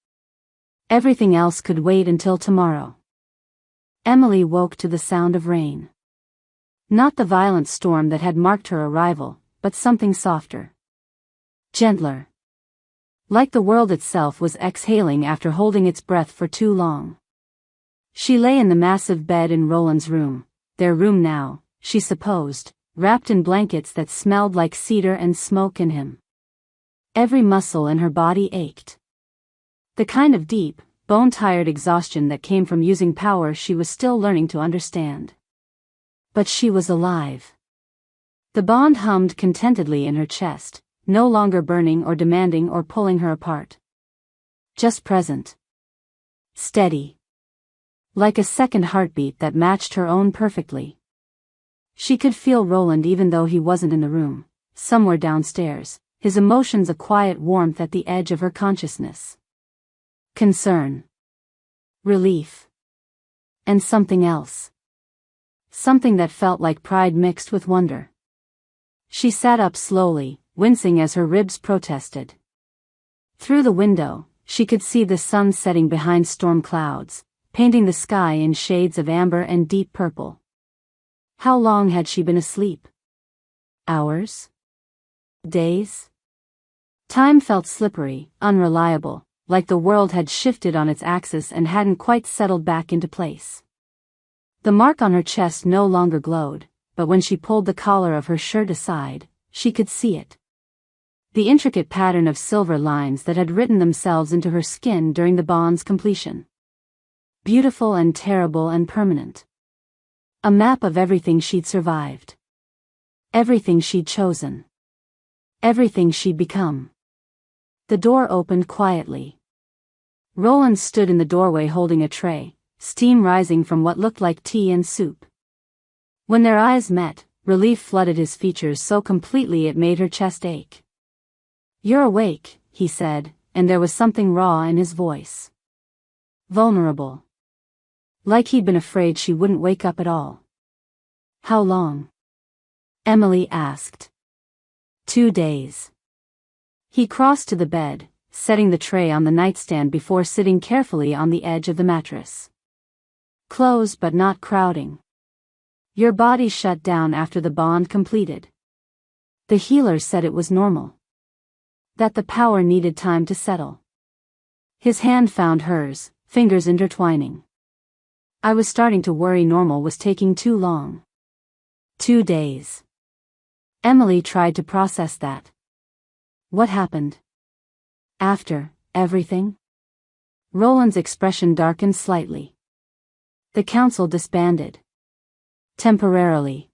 Speaker 1: Everything else could wait until tomorrow. Emily woke to the sound of rain. Not the violent storm that had marked her arrival, but something softer. Gentler. Like the world itself was exhaling after holding its breath for too long. She lay in the massive bed in Roland's room, their room now, she supposed, wrapped in blankets that smelled like cedar and smoke in him. Every muscle in her body ached. The kind of deep, bone-tired exhaustion that came from using power she was still learning to understand. But she was alive. The bond hummed contentedly in her chest, no longer burning or demanding or pulling her apart. Just present. Steady. Like a second heartbeat that matched her own perfectly. She could feel Roland even though he wasn't in the room, somewhere downstairs, his emotions a quiet warmth at the edge of her consciousness. Concern. Relief. And something else. Something that felt like pride mixed with wonder. She sat up slowly, wincing as her ribs protested. Through the window, she could see the sun setting behind storm clouds, painting the sky in shades of amber and deep purple. How long had she been asleep? Hours? Days? Time felt slippery, unreliable, like the world had shifted on its axis and hadn't quite settled back into place. The mark on her chest no longer glowed, but when she pulled the collar of her shirt aside, she could see it. The intricate pattern of silver lines that had written themselves into her skin during the bond's completion. Beautiful and terrible and permanent. A map of everything she'd survived. Everything she'd chosen. Everything she'd become. The door opened quietly. Roland stood in the doorway holding a tray, steam rising from what looked like tea and soup. When their eyes met, relief flooded his features so completely it made her chest ache. "You're awake," he said, and there was something raw in his voice. Vulnerable. Like he'd been afraid she wouldn't wake up at all. "How long?" Emily asked. 2 days. He crossed to the bed, setting the tray on the nightstand before sitting carefully on the edge of the mattress. Close but not crowding. "Your body shut down after the bond completed. The healer said it was normal. That the power needed time to settle." His hand found hers, fingers intertwining. "I was starting to worry normal was taking too long." 2 days. Emily tried to process that. What happened? After everything? Roland's expression darkened slightly. The council disbanded. Temporarily.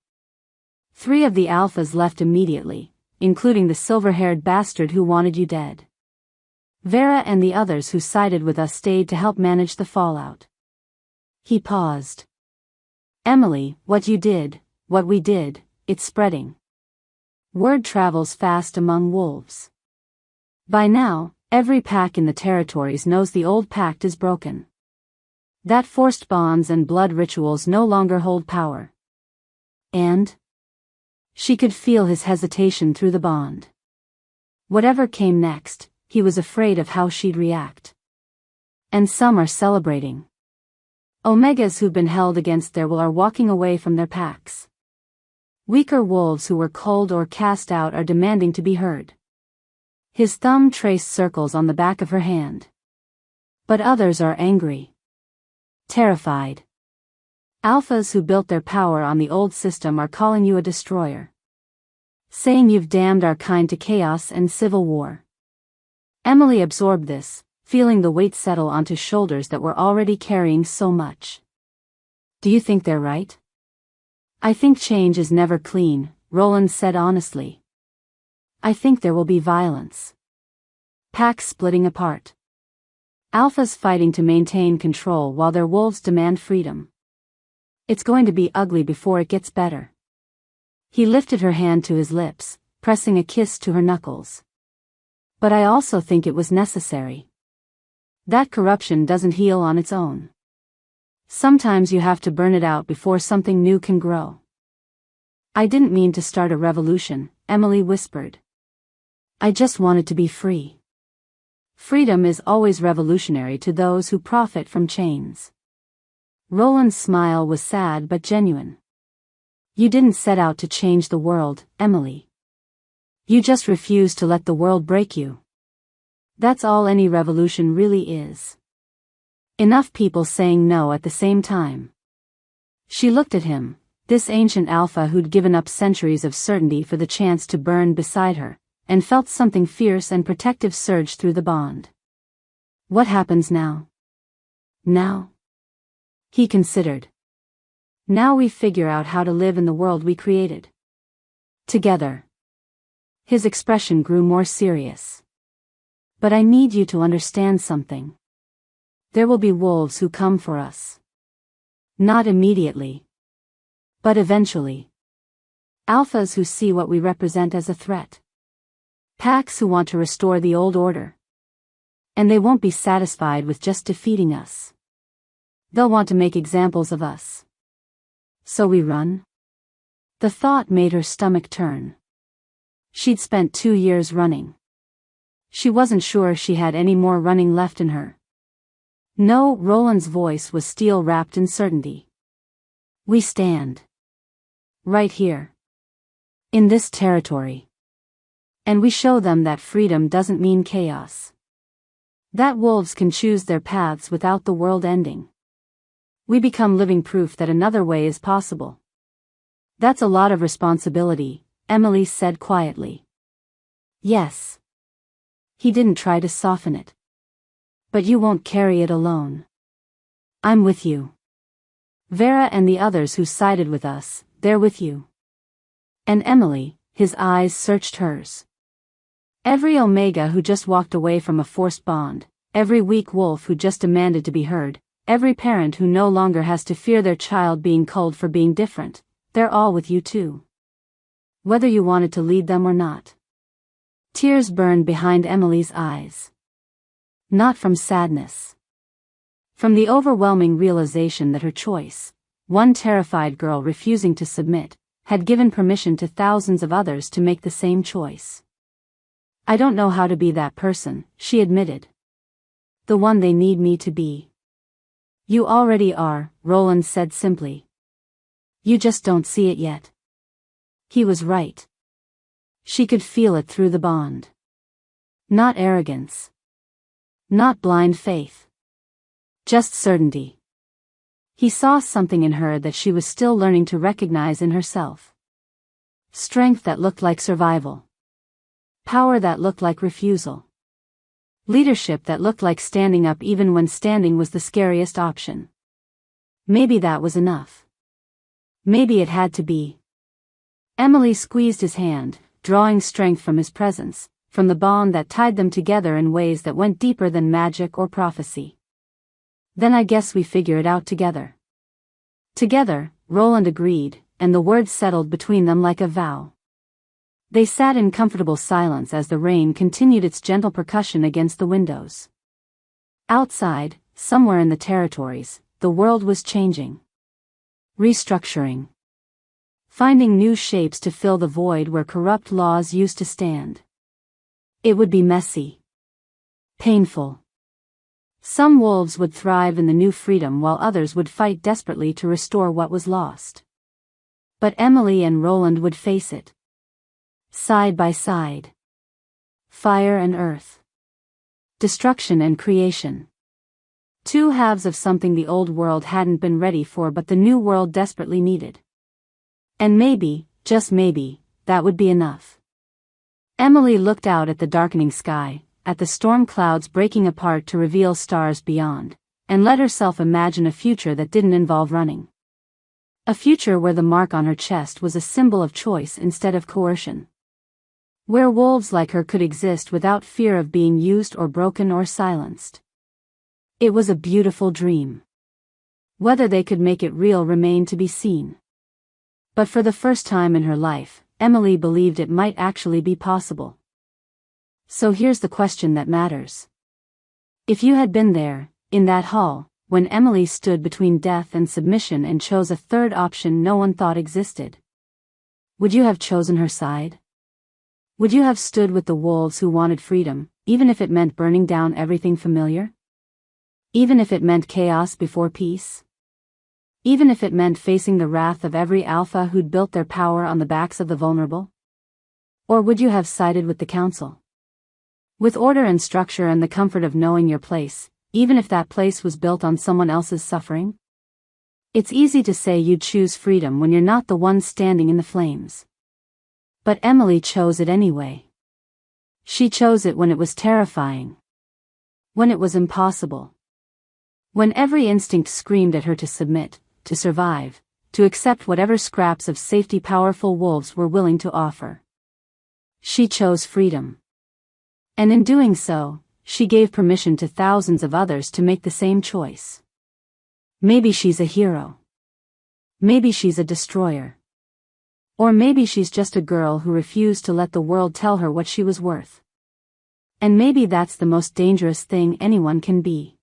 Speaker 1: 3 of the alphas left immediately, including the silver-haired bastard who wanted you dead. Vera and the others who sided with us stayed to help manage the fallout. He paused. "Emily, what you did, what we did, it's spreading. Word travels fast among wolves. By now, every pack in the territories knows the old pact is broken. That forced bonds and blood rituals no longer hold power. And?" She could feel his hesitation through the bond. Whatever came next, he was afraid of how she'd react. "And some are celebrating. Omegas who've been held against their will are walking away from their packs. Weaker wolves who were culled or cast out are demanding to be heard." His thumb traced circles on the back of her hand. "But others are angry. Terrified. Alphas who built their power on the old system are calling you a destroyer. Saying you've damned our kind to chaos and civil war." Emily absorbed this, feeling the weight settle onto shoulders that were already carrying so much. "Do you think they're right?" "I think change is never clean," Roland said honestly. "I think there will be violence. Packs splitting apart. Alphas fighting to maintain control while their wolves demand freedom. It's going to be ugly before it gets better." He lifted her hand to his lips, pressing a kiss to her knuckles. "But I also think it was necessary. That corruption doesn't heal on its own. Sometimes you have to burn it out before something new can grow." "I didn't mean to start a revolution," Emily whispered. "I just wanted to be free." Freedom is always revolutionary to those who profit from chains. Roland's smile was sad but genuine. "You didn't set out to change the world, Emily. You just refused to let the world break you. That's all any revolution really is. Enough people saying no at the same time." She looked at him, this ancient alpha who'd given up centuries of certainty for the chance to burn beside her, and felt something fierce and protective surge through the bond. "What happens now?" "Now?" He considered. "Now we figure out how to live in the world we created. Together." His expression grew more serious. "But I need you to understand something. There will be wolves who come for us. Not immediately. But eventually. Alphas who see what we represent as a threat. Packs who want to restore the old order. And they won't be satisfied with just defeating us. They'll want to make examples of us. So we run?" The thought made her stomach turn. She'd spent 2 years running. She wasn't sure she had any more running left in her. No, Roland's voice was steel-wrapped in certainty. We stand. Right here. In this territory. And we show them that freedom doesn't mean chaos. That wolves can choose their paths without the world ending. We become living proof that another way is possible. That's a lot of responsibility, Emily said quietly. Yes. He didn't try to soften it. But you won't carry it alone. I'm with you. Vera and the others who sided with us, they're with you. And Emily, his eyes searched hers. Every Omega who just walked away from a forced bond, every weak wolf who just demanded to be heard, every parent who no longer has to fear their child being culled for being different, they're all with you too. Whether you wanted to lead them or not. Tears burned behind Emily's eyes. Not from sadness. From the overwhelming realization that her choice, one terrified girl refusing to submit, had given permission to thousands of others to make the same choice. I don't know how to be that person, she admitted. The one they need me to be. You already are, Roland said simply. You just don't see it yet. He was right. She could feel it through the bond. Not arrogance. Not blind faith. Just certainty. He saw something in her that she was still learning to recognize in herself. Strength that looked like survival. Power that looked like refusal. Leadership that looked like standing up even when standing was the scariest option. Maybe that was enough. Maybe it had to be. Emily squeezed his hand, drawing strength from his presence, from the bond that tied them together in ways that went deeper than magic or prophecy. Then I guess we figure it out together. Together, Roland agreed, and the words settled between them like a vow. They sat in comfortable silence as the rain continued its gentle percussion against the windows. Outside, somewhere in the territories, the world was changing. Restructuring. Finding new shapes to fill the void where corrupt laws used to stand. It would be messy. Painful. Some wolves would thrive in the new freedom while others would fight desperately to restore what was lost. But Emily and Roland would face it. Side by side. Fire and earth. Destruction and creation. Two halves of something the old world hadn't been ready for but the new world desperately needed. And maybe, just maybe, that would be enough. Emily looked out at the darkening sky, at the storm clouds breaking apart to reveal stars beyond, and let herself imagine a future that didn't involve running. A future where the mark on her chest was a symbol of choice instead of coercion. Where wolves like her could exist without fear of being used or broken or silenced. It was a beautiful dream. Whether they could make it real remained to be seen. But for the first time in her life, Emily believed it might actually be possible. So here's the question that matters. If you had been there, in that hall, when Emily stood between death and submission and chose a third option no one thought existed, would you have chosen her side? Would you have stood with the wolves who wanted freedom, even if it meant burning down everything familiar? Even if it meant chaos before peace? Even if it meant facing the wrath of every alpha who'd built their power on the backs of the vulnerable? Or would you have sided with the council? With order and structure and the comfort of knowing your place, even if that place was built on someone else's suffering? It's easy to say you'd choose freedom when you're not the one standing in the flames. But Emily chose it anyway. She chose it when it was terrifying. When it was impossible. When every instinct screamed at her to submit, to survive, to accept whatever scraps of safety powerful wolves were willing to offer. She chose freedom. And in doing so, she gave permission to thousands of others to make the same choice. Maybe she's a hero. Maybe she's a destroyer. Or maybe she's just a girl who refused to let the world tell her what she was worth. And maybe that's the most dangerous thing anyone can be.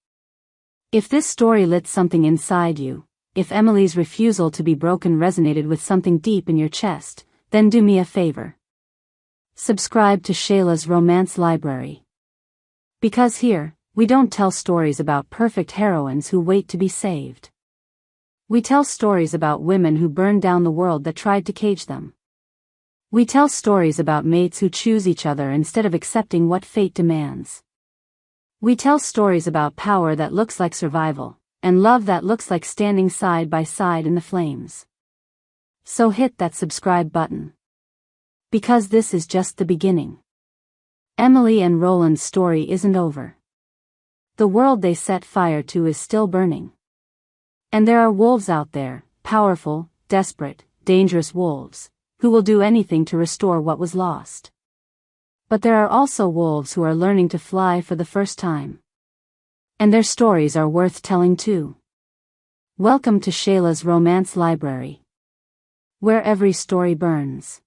Speaker 1: If this story lit something inside you, if Emily's refusal to be broken resonated with something deep in your chest, then do me a favor. Subscribe to Shayla's Romance Library. Because here, we don't tell stories about perfect heroines who wait to be saved. We tell stories about women who burned down the world that tried to cage them. We tell stories about mates who choose each other instead of accepting what fate demands. We tell stories about power that looks like survival, and love that looks like standing side by side in the flames. So hit that subscribe button. Because this is just the beginning. Emily and Roland's story isn't over. The world they set fire to is still burning. And there are wolves out there, powerful, desperate, dangerous wolves, who will do anything to restore what was lost. But there are also wolves who are learning to fly for the first time. And their stories are worth telling too. Welcome to Shayla's Romance Library, where every story burns.